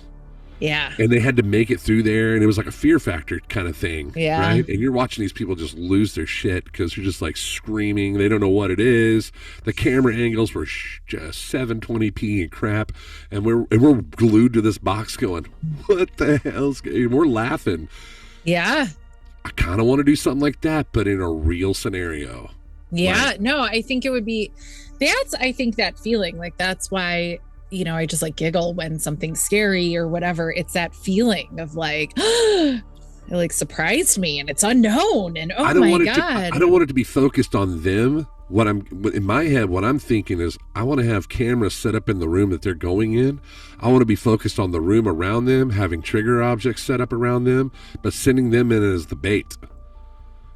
Yeah. And they had to make it through there, and it was like a fear factor kind of thing. Yeah. Right? And you're watching these people just lose their shit because you're just like screaming. They don't know what it is. The camera angles were just 720p and crap. And we're glued to this box going, what the hell's going on? We're laughing. Yeah. I kind of want to do something like that, but in a real scenario. Yeah. No, I think it would be, I think that feeling, like that's why, I just like giggle when something's scary or whatever. It's that feeling of like, it like surprised me and it's unknown and oh my God. I don't want it to be focused on them. In my head, what I'm thinking is I want to have cameras set up in the room that they're going in. I want to be focused on the room around them, having trigger objects set up around them, but sending them in as the bait.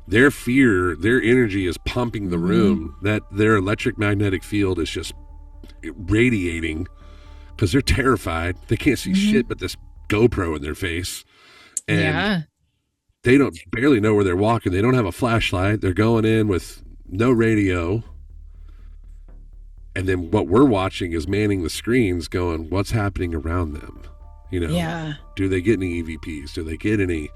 Their fear, their energy is pumping the room, that their electromagnetic field is just radiating because they're terrified. They can't see shit but this GoPro in their face. And they don't barely know where they're walking. They don't have a flashlight. They're going in with no radio. And then what we're watching is manning the screens going, what's happening around them? Do they get any EVPs? Do they get any,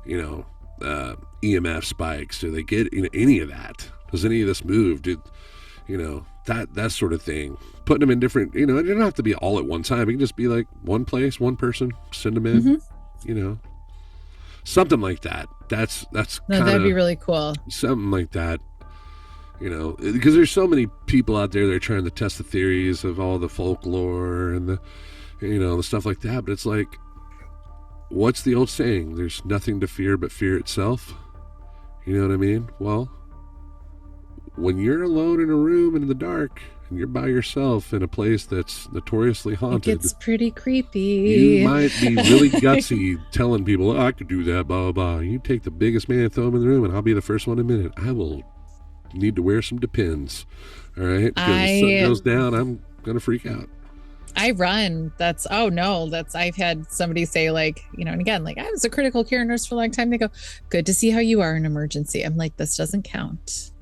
EMF spikes? Do they get any of that? Does any of this move? That sort of thing. Putting them in different, it doesn't have to be all at one time. It can just be like one place, one person, send them in, something like that. That's that'd be really cool. Something like that, because there's so many people out there that are trying to test the theories of all the folklore and the, the stuff like that. But it's like, what's the old saying? There's nothing to fear but fear itself. You know what I mean? Well, when you're alone in a room in the dark and you're by yourself in a place that's notoriously haunted, it gets pretty creepy. You might be really gutsy telling people, I could do that, blah, blah, blah. You take the biggest man, throw him in the room, and I'll be the first one to admit it. I will need to wear some Depends. All right? Because if something goes down, I'm going to freak out. I run. I've had somebody say like, and again, like I was a critical care nurse for a long time. They go, good to see how you are in emergency. I'm like, this doesn't count.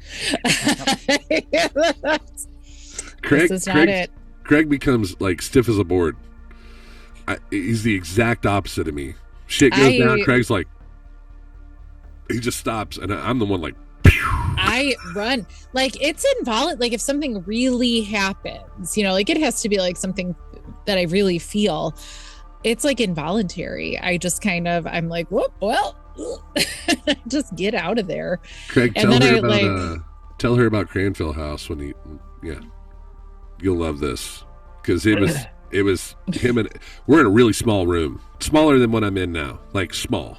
This is not it. Craig becomes like stiff as a board. He's the exact opposite of me. Shit goes down. Craig's like, he just stops, and I'm the one like, pew. I run. Like it's involuntary. Like if something really happens, like it has to be like something that I really feel. It's like involuntary. I just I'm like, whoop, well, just get out of there. Craig, tell her about Cranfield House you'll love this because it it was him and we're in a really small room, smaller than what I'm in now, like small.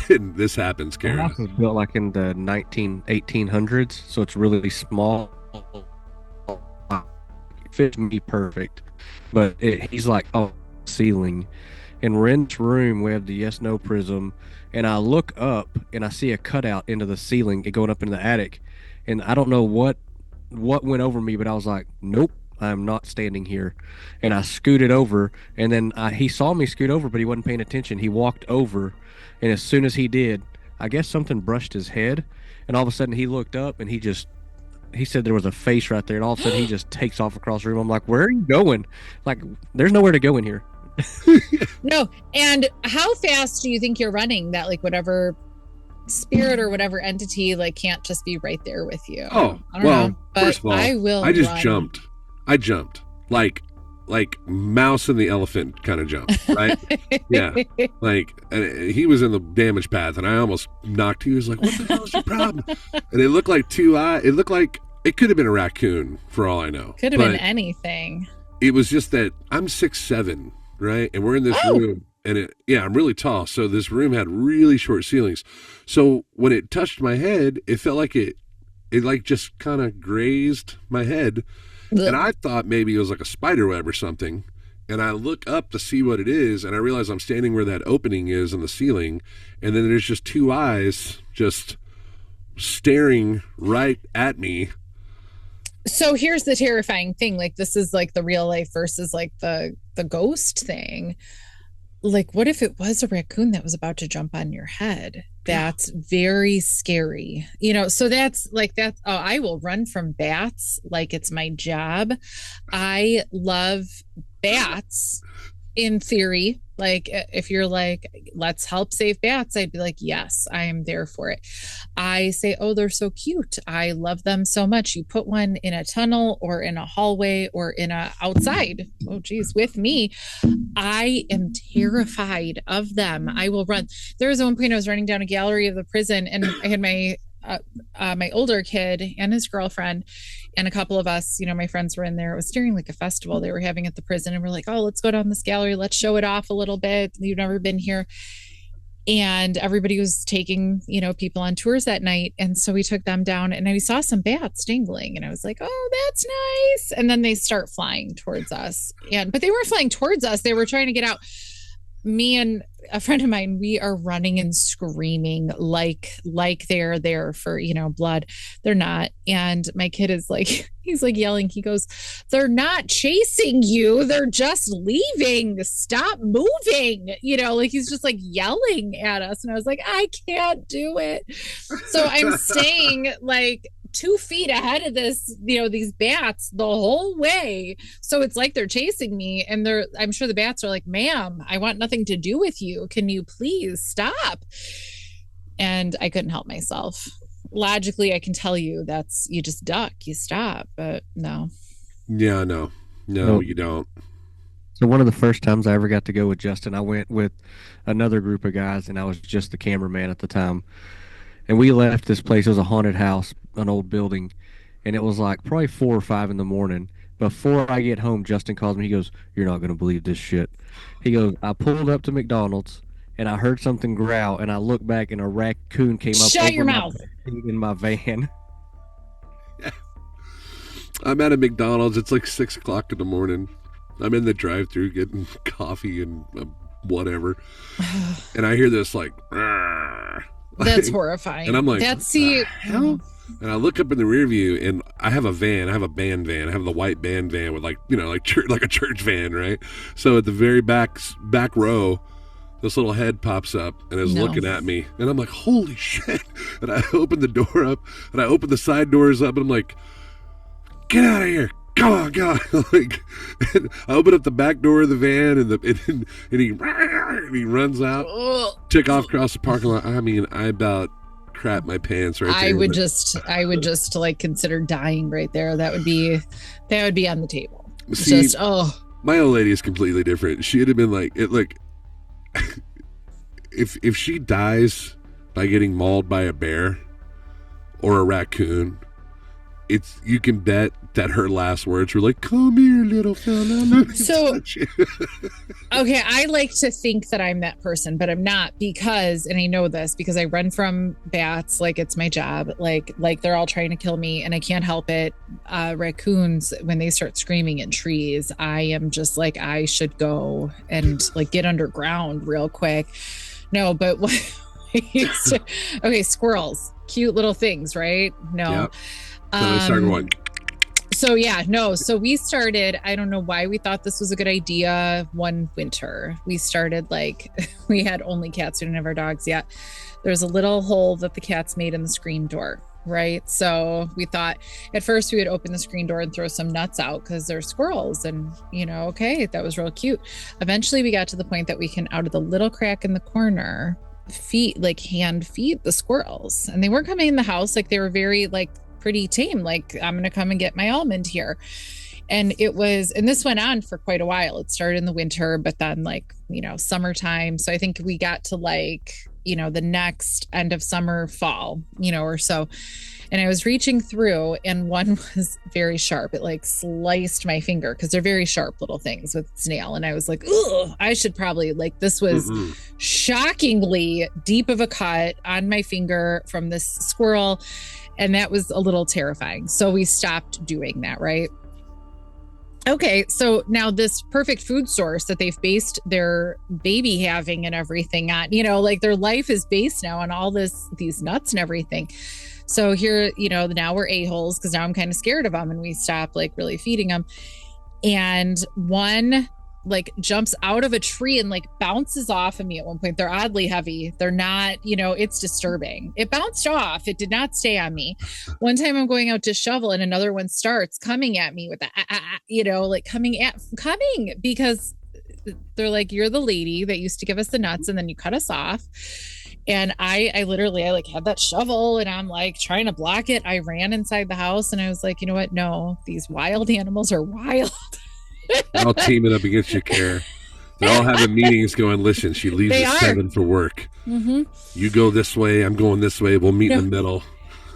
And this happens, The Kara. house was built like in the 1800s, so it's really small. It fits me perfect, but he's like, oh, ceiling. And we're in this room. We have the yes no prism, and I look up and I see a cutout into the ceiling, it going up into the attic, and I don't know what went over me, but I was like, nope, I'm not standing here. And I scooted over, and then he saw me scoot over, but he wasn't paying attention. He walked over, and as soon as he did, I guess something brushed his head, and all of a sudden he looked up, and he said there was a face right there, and all of a sudden he just takes off across the room. I'm like, where are you going? Like, there's nowhere to go in here. No. And how fast do you think you're running that, like, whatever spirit or whatever entity, like, can't just be right there with you? Oh, I don't well, know, but first of all, I just run. jumped. I jumped like mouse and the elephant kind of jump, right? Yeah, like he was in the damage path, and I almost knocked. He was like, "What the hell is your problem?" And it looked like two eyes. It looked like it could have been a raccoon, for all I know. Could have been anything. It was just that I'm 6'7", right, and we're in this room, and I'm really tall. So this room had really short ceilings. So when it touched my head, it felt like it like just kind of grazed my head. And I thought maybe it was like a spider web or something. And I look up to see what it is, and I realize I'm standing where that opening is in the ceiling, and then there's just two eyes just staring right at me. So here's the terrifying thing. Like, this is like the real life versus like the ghost thing. Like, what if it was a raccoon that was about to jump on your head? That's very scary. So that's like that. Oh, I will run from bats like it's my job. I love bats in theory. Like, if you're like, let's help save bats, I'd be like, yes, I am there for it. I say, oh, they're so cute. I love them so much. You put one in a tunnel or in a hallway or in a outside. Oh, geez, with me. I am terrified of them. I will run. There was one point I was running down a gallery of the prison, and I had my older kid and his girlfriend and a couple of us, my friends were in there. It was during like a festival they were having at the prison, and we're like, oh, let's go down this gallery. Let's show it off a little bit. You've never been here. And everybody was taking, people on tours that night. And so we took them down, and we saw some bats dangling, and I was like, oh, that's nice. And then they start flying towards us. But they weren't flying towards us. They were trying to get out. Me and a friend of mine, we are running and screaming like they're there for, blood. They're not. And my kid is like, he's like yelling. He goes, they're not chasing you. They're just leaving. Stop moving. Like he's just like yelling at us. And I was like, I can't do it. So I'm staying like 2 feet ahead of this, these bats the whole way. So it's like they're chasing me, and I'm sure the bats are like, ma'am, I want nothing to do with you. Can you please stop? And I couldn't help myself. Logically, I can tell you you just duck, you stop, but no. Yeah, no, you don't. So one of the first times I ever got to go with Justin, I went with another group of guys, and I was just the cameraman at the time. And we left this place. It was a haunted house, an old building. And it was like probably 4 or 5 in the morning. Before I get home, Justin calls me. He goes, you're not going to believe this shit. He goes, I pulled up to McDonald's, and I heard something growl, and I looked back, and a raccoon came up. Shut your mouth. In my van. I'm at a McDonald's. It's like 6 o'clock in the morning. I'm in the drive-thru getting coffee and whatever. And I hear this like, that's horrifying. And I'm like, that's hell? And I look up in the rear view, and I have a van. I have a band van. I have the white band van with like a church van, right? So at the very back row, this little head pops up and is looking at me, and I'm like, holy shit! And I open the door up, and I open the side doors up, and I'm like, get out of here! Come on, God! Like, I open up the back door of the van, and he runs out, took off across the parking lot. I mean, I about crap my pants right there. I would just like consider dying right there. That would be on the table. See, my old lady is completely different. She'd have been like, if she dies by getting mauled by a bear or a raccoon, you can bet that her last words were like, "Come here, little fella, let me touch you." Okay, I like to think that I'm that person, but I'm not, because, and I know this because I run from bats like it's my job. Like they're all trying to kill me, and I can't help it. Raccoons, when they start screaming in trees, I am just like, I should go and like get underground real quick. No, but what I used to, okay, squirrels, cute little things, right? No. Yep. So they started going. So yeah, no. So we started, I don't know why we thought this was a good idea. One winter, we started like, we had only cats. We didn't have our dogs yet. There's a little hole that the cats made in the screen door, right? So we thought at first we would open the screen door and throw some nuts out because they're squirrels, and okay, that was real cute. Eventually we got to the point that we can, out of the little crack in the corner, hand feed the squirrels. And they weren't coming in the house. Like they were very like pretty tame. Like, I'm going to come and get my almond here. And this went on for quite a while. It started in the winter, but then like, summertime. So I think we got to like, the next end of summer, fall, or so. And I was reaching through, and one was very sharp. It like sliced my finger, because they're very sharp little things with snail. And I was like, oh, I should probably, like, this was shockingly deep of a cut on my finger from this squirrel. And that was a little terrifying. So we stopped doing that, right? Okay, so now this perfect food source that they've based their baby having and everything on, like their life is based now on all these nuts and everything. So here, now we're a-holes, because now I'm kind of scared of them, and we stop like really feeding them. And one like jumps out of a tree and like bounces off of me at one point. They're oddly heavy. They're not, it's disturbing. It bounced off. It did not stay on me. One time I'm going out to shovel, and another one starts coming at me with like coming, because they're like, you're the lady that used to give us the nuts, and then you cut us off. And I literally like had that shovel, and I'm like trying to block it. I ran inside the house, and I was like, you know what? No, these wild animals are wild. They're all teaming up against you, Kara. They're all having meetings going, listen, she leaves at 7 for work. Mm-hmm. You go this way, I'm going this way. We'll meet in the middle.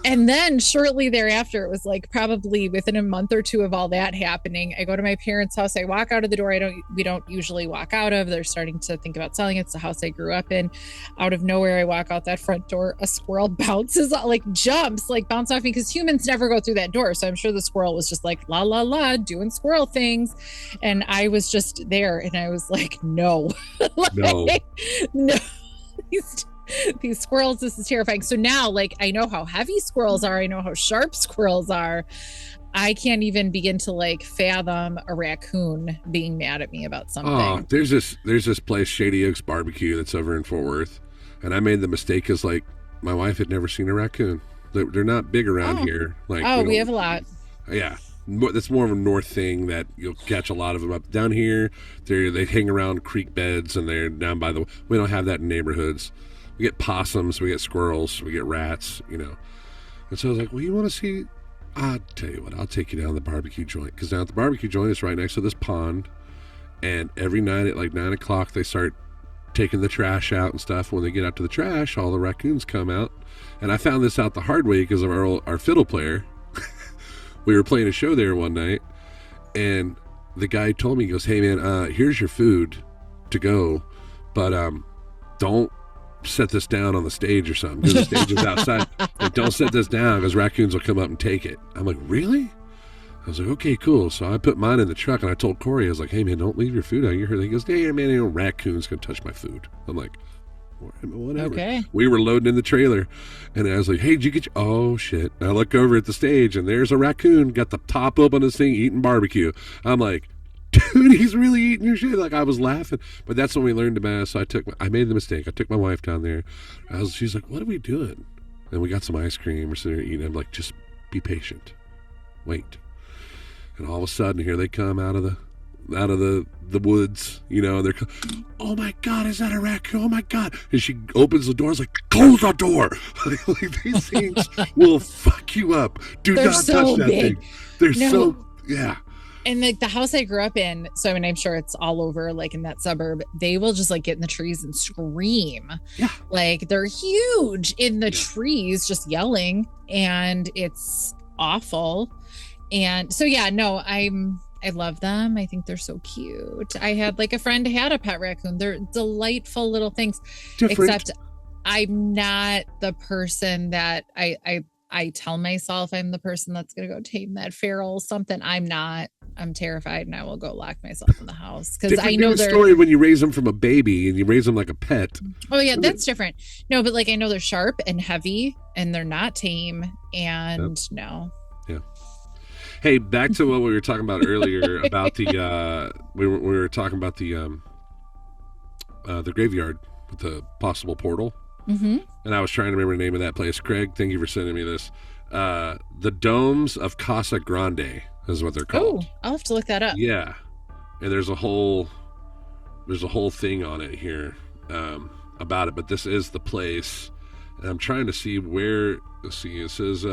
And then shortly thereafter, it was like probably within a month or two of all that happening, I go to my parents' house. I walk out of the door. We don't usually walk out of. They're starting to think about selling it. It's the house I grew up in. Out of nowhere, I walk out that front door. A squirrel bounces, bounce off me, because humans never go through that door. So I'm sure the squirrel was just like, la, la, la, doing squirrel things. And I was just there, and I was like, no. No. These squirrels, this is terrifying. So now, like, I know how heavy squirrels are. I know how sharp squirrels are. I can't even begin to like fathom a raccoon being mad at me about something. Oh, there's this place, Shady Oaks Barbecue, that's over in Fort Worth. And I made the mistake because like my wife had never seen a raccoon. They're not big around here. Like, we have a lot. Yeah. That's more of a north thing, that you'll catch a lot of them up down here. They hang around creek beds, and they're down by we don't have that in neighborhoods. We get possums, we get squirrels, we get rats, And so I was like, well, you want to see? I'll tell you what, I'll take you down to the barbecue joint. Because down at the barbecue joint, it's right next to this pond. And every night at like 9 o'clock, they start taking the trash out and stuff. When they get out to the trash, all the raccoons come out. And I found this out the hard way because of our fiddle player. We were playing a show there one night. And the guy told me, he goes, hey, man, here's your food to go. But don't set this down on the stage or something, because the stage is outside. Like, don't set this down, because raccoons will come up and take it. I'm like, really? I was like, okay, cool. So I put mine in the truck, and I told Corey, I was like, hey man, don't leave your food out here. He goes, hey man, raccoons gonna touch my food. I'm like, whatever. Okay. We were loading in the trailer, and I was like, hey, did you get oh shit. And I look over at the stage, and there's a raccoon, got the top up on this thing, eating barbecue. I'm like, dude, he's really eating your shit. Like, I was laughing, but that's when we learned about it. So I made the mistake. I took my wife down there. She's like, what are we doing? And we got some ice cream. We're sitting there eating. I'm like, just be patient, wait. And all of a sudden, here they come out of the woods. They're, oh my God, is that a raccoon? Oh my God! And she opens the door. It's like, close the door. Like, these things will fuck you up. They're not so touch that big. Thing. Yeah. And like the house I grew up in, so I mean, I'm sure it's all over, like in that suburb, they will just like get in the trees and scream. Yeah. Like they're huge in the trees, just yelling, and it's awful. And so, yeah, no, I love them. I think they're so cute. I had like a friend had a pet raccoon. They're delightful little things. Different. Except I'm not the person that I tell myself I'm the person that's going to go tame that feral something. I'm not. I'm terrified, and I will go lock myself in the house because I know the story when you raise them from a baby and you raise them like a pet. Oh yeah, that's different. No, but like I know they're sharp and heavy, and they're not tame. And no. Yeah. Hey, back to what we were talking about earlier about the we were talking about the graveyard with the possible portal. Mm-hmm. And I was trying to remember the name of that place. Craig, thank you for sending me this. The Domes of Casa Grande is what they're called. Oh, I'll have to look that up. Yeah, and there's a whole thing on it here about it. But this is the place, and I'm trying to see where. Let's see. It says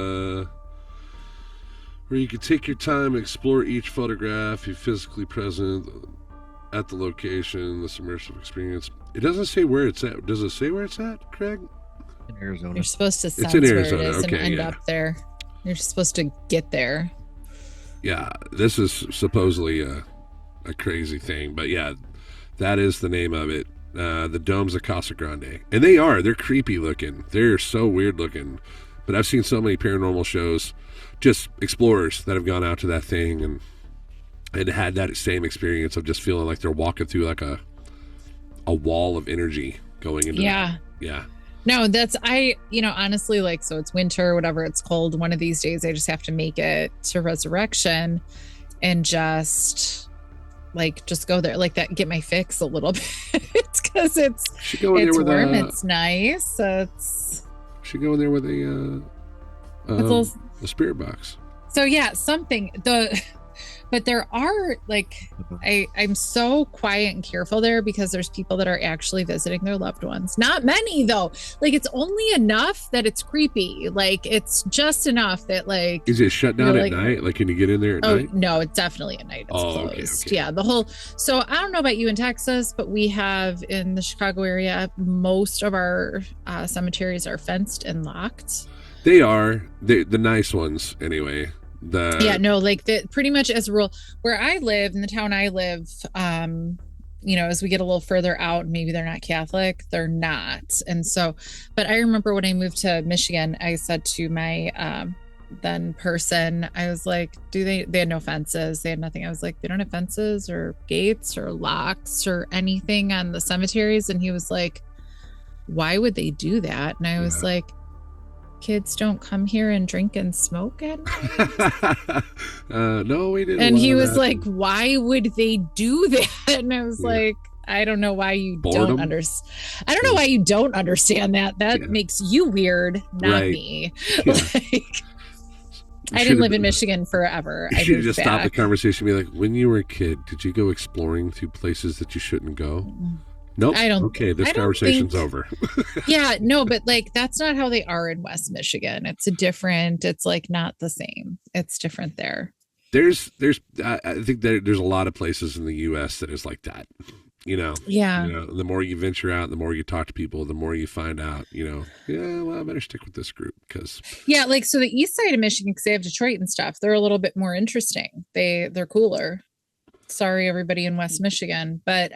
where you can take your time, explore each photograph. You're physically present at the location. This immersive experience. It doesn't say where it's at. Does it say where it's at, Craig? In Arizona. You're supposed to sense in Arizona. where it is Okay, and end yeah. up there. You're supposed to get there. Yeah, this is supposedly a crazy thing, but yeah, that is the name of it. The Domes of Casa Grande, and they're creepy looking. They're so weird looking, but I've seen so many paranormal shows, just explorers that have gone out to that thing and had that same experience of just feeling like they're walking through like a wall of energy going into Yeah. Yeah. No, honestly, like, so it's winter, whatever it's cold. One of these days, I just have to make it to Resurrection and just go there, like that, get my fix a little bit because it's warm, it's nice. Should go in there with a spirit box. So yeah, but there are like, I'm so quiet and careful there because there's people that are actually visiting their loved ones. Not many though. Like it's only enough that it's creepy. Like it's just enough that like. Is it shut down at night? Like can you get in there at night? No, it's definitely at night. It's closed. Okay. Yeah, so I don't know about you in Texas, but we have in the Chicago area, most of our cemeteries are fenced and locked. They are the nice ones anyway. Pretty much as a rule where I live in the town I live, as we get a little further out, maybe they're not Catholic, they're not. And so, but I remember when I moved to Michigan, I said to my then person, I was like, they had no fences, they had nothing. I was like, they don't have fences or gates or locks or anything on the cemeteries. And he was like, why would they do that? And I was like, kids don't come here and drink and smoke at night. No, we didn't. And he was like, why would they do that? And I was like, I don't know why you don't understand. I don't know why you don't understand that. That makes you weird, not me. Yeah. I didn't live in Michigan forever. You should just stop the conversation and be like, when you were a kid, did you go exploring to places that you shouldn't go? Nope. Okay, this conversation's over. Yeah, no, but like that's not how they are in West Michigan. It's like not the same. It's different there. I think there's a lot of places in the US that is like that. The more you venture out, the more you talk to people, the more you find out, I better stick with this group because. Yeah, like so the east side of Michigan, because they have Detroit and stuff, they're a little bit more interesting. They're cooler. Sorry, everybody in West Michigan, but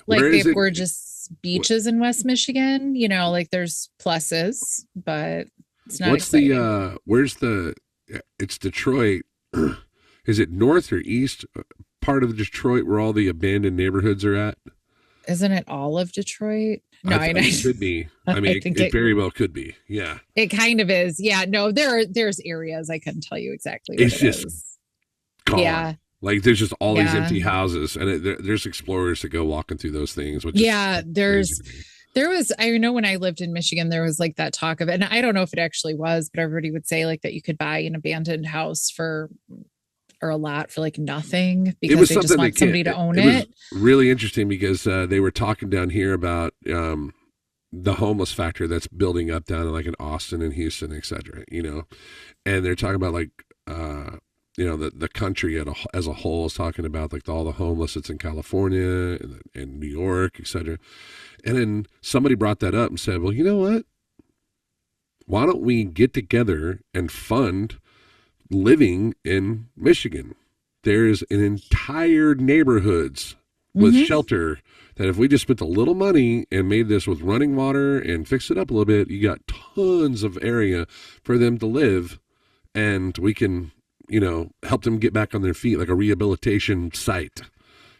like they have gorgeous beaches in West Michigan, like there's pluses, but it's not. What's exciting. It's Detroit. Is it north or east part of Detroit where all the abandoned neighborhoods are at? Isn't it all of Detroit? No, I know. It could be. I mean, it very well could be. Yeah. It kind of is. Yeah. No, there's areas I couldn't tell you exactly. It's just gone. Yeah. Like there's just all these empty houses, and there's explorers that go walking through those things. Which there was, I know when I lived in Michigan, there was like that talk of it, and I don't know if it actually was, but everybody would say like that you could buy an abandoned house or a lot for like nothing because they just want somebody to own it. Was really interesting because they were talking down here about the homeless factor that's building up down in Austin and Houston, et cetera, and they're talking about like. The country as a whole is talking about like all the homeless that's in California and New York, et cetera. And then somebody brought that up and said, well, you know what? Why don't we get together and fund living in Michigan. There's an entire neighborhoods with shelter that if we just spent a little money and made this with running water and fixed it up a little bit, you got tons of area for them to live, and we can, help them get back on their feet, like a rehabilitation site.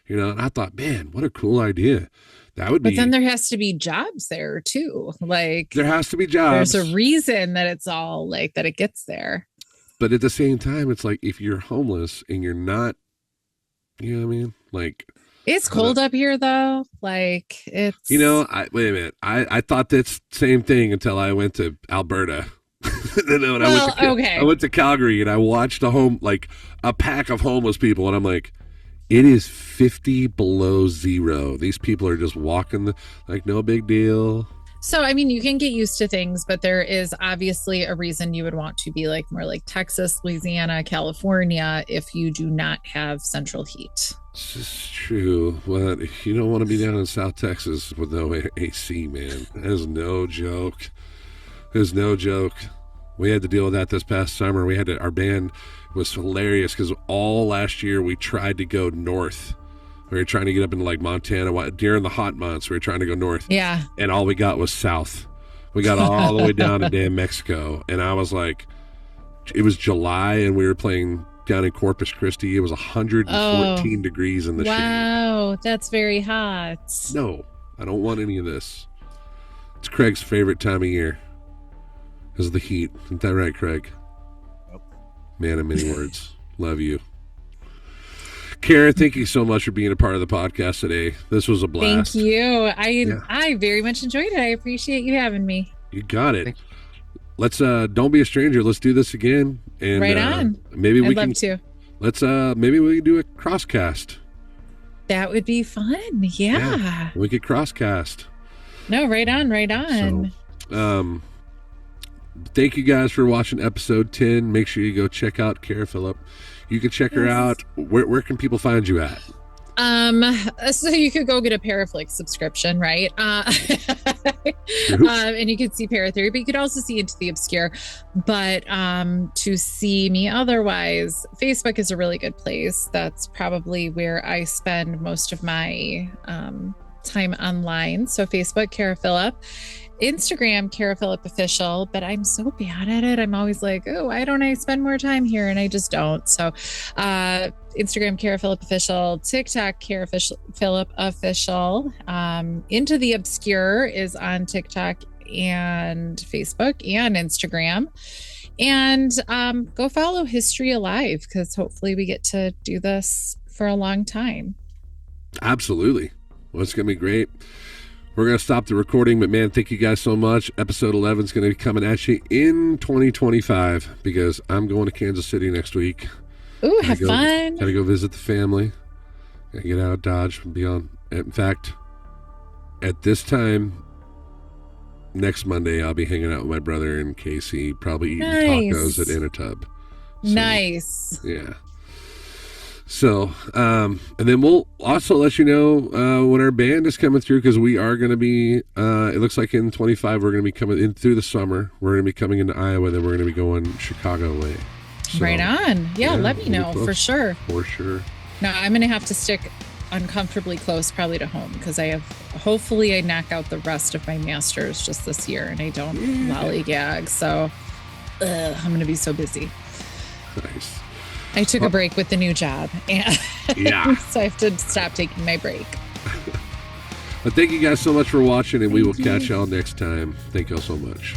And I thought, man, what a cool idea. That would be. But then there has to be jobs there too. Like there has to be jobs. There's a reason that it's all like that it gets there. But at the same time, it's like if you're homeless and you're not, you know what I mean? Like it's cold up here though. Like it's wait a minute. I thought this same thing until I went to Alberta. And then I went to Calgary and I watched a pack of homeless people, and I'm like, it is 50 below zero. These people are just walking like no big deal. So, I mean, you can get used to things, but there is obviously a reason you would want to be like more like Texas, Louisiana, California if you do not have central heat. This is true. Well, you don't want to be down in South Texas with no AC, man. That is no joke. There's no joke. We had to deal with that this past summer. Our band was hilarious because all last year we tried to go north. We were trying to get up into like Montana during the hot months. We were trying to go north. Yeah. And all we got was south. We got all the way down to damn Mexico. And I was like, it was July and we were playing down in Corpus Christi. It was 114 degrees in the shade. Wow, that's very hot. No, I don't want any of this. It's Craig's favorite time of year. Because of the heat. Isn't that right, Craig? Yep. Man of many words. Love you. Kara, thank you so much for being a part of the podcast today. This was a blast. Thank you. I very much enjoyed it. I appreciate you having me. You got it. Let's don't be a stranger. Let's do this again. And right on. Maybe I'd love to. Let's maybe we can do a crosscast. That would be fun. Yeah. We could crosscast. No, right on. So, thank you guys for watching episode 10. Make sure you go check out Kara Phillip. You can check her out. Where can people find you at? So you could go get a PARAFLIXX subscription, right? And you could see Paratheory, but you could also see Into the Obscure. But to see me otherwise, Facebook is a really good place. That's probably where I spend most of my time online. So Facebook, Kara Phillip. Instagram, Kara Phillip Official, but I'm so bad at it. I'm always like, oh, why don't I spend more time here? And I just don't. So Instagram, Kara Phillip Official, TikTok, Kara Phillip Official. Into the Obscure is on TikTok and Facebook and Instagram. And go follow History Alive, because hopefully we get to do this for a long time. Absolutely. Well, it's going to be great. We're going to stop the recording, but man, thank you guys so much. Episode 11 is going to be coming at you in 2025 because I'm going to Kansas City next week. Ooh, have fun. Got to go visit the family. Got to get out of Dodge and be on. In fact, at this time, next Monday, I'll be hanging out with my brother and Casey, probably eating tacos at Innertub. So, nice. Yeah. So, and then we'll also let you know when our band is coming through, because we are going to be, it looks like in 25, we're going to be coming in through the summer. We're going to be coming into Iowa, then we're going to be going Chicago way. So, right on. Yeah, let me know for sure. For sure. No, I'm going to have to stick uncomfortably close probably to home, because hopefully I knock out the rest of my masters just this year and I don't lollygag. So I'm going to be so busy. Nice. I took a break with the new job, and so I have to stop taking my break. But thank you guys so much for watching, and we will catch y'all next time. Thank y'all so much.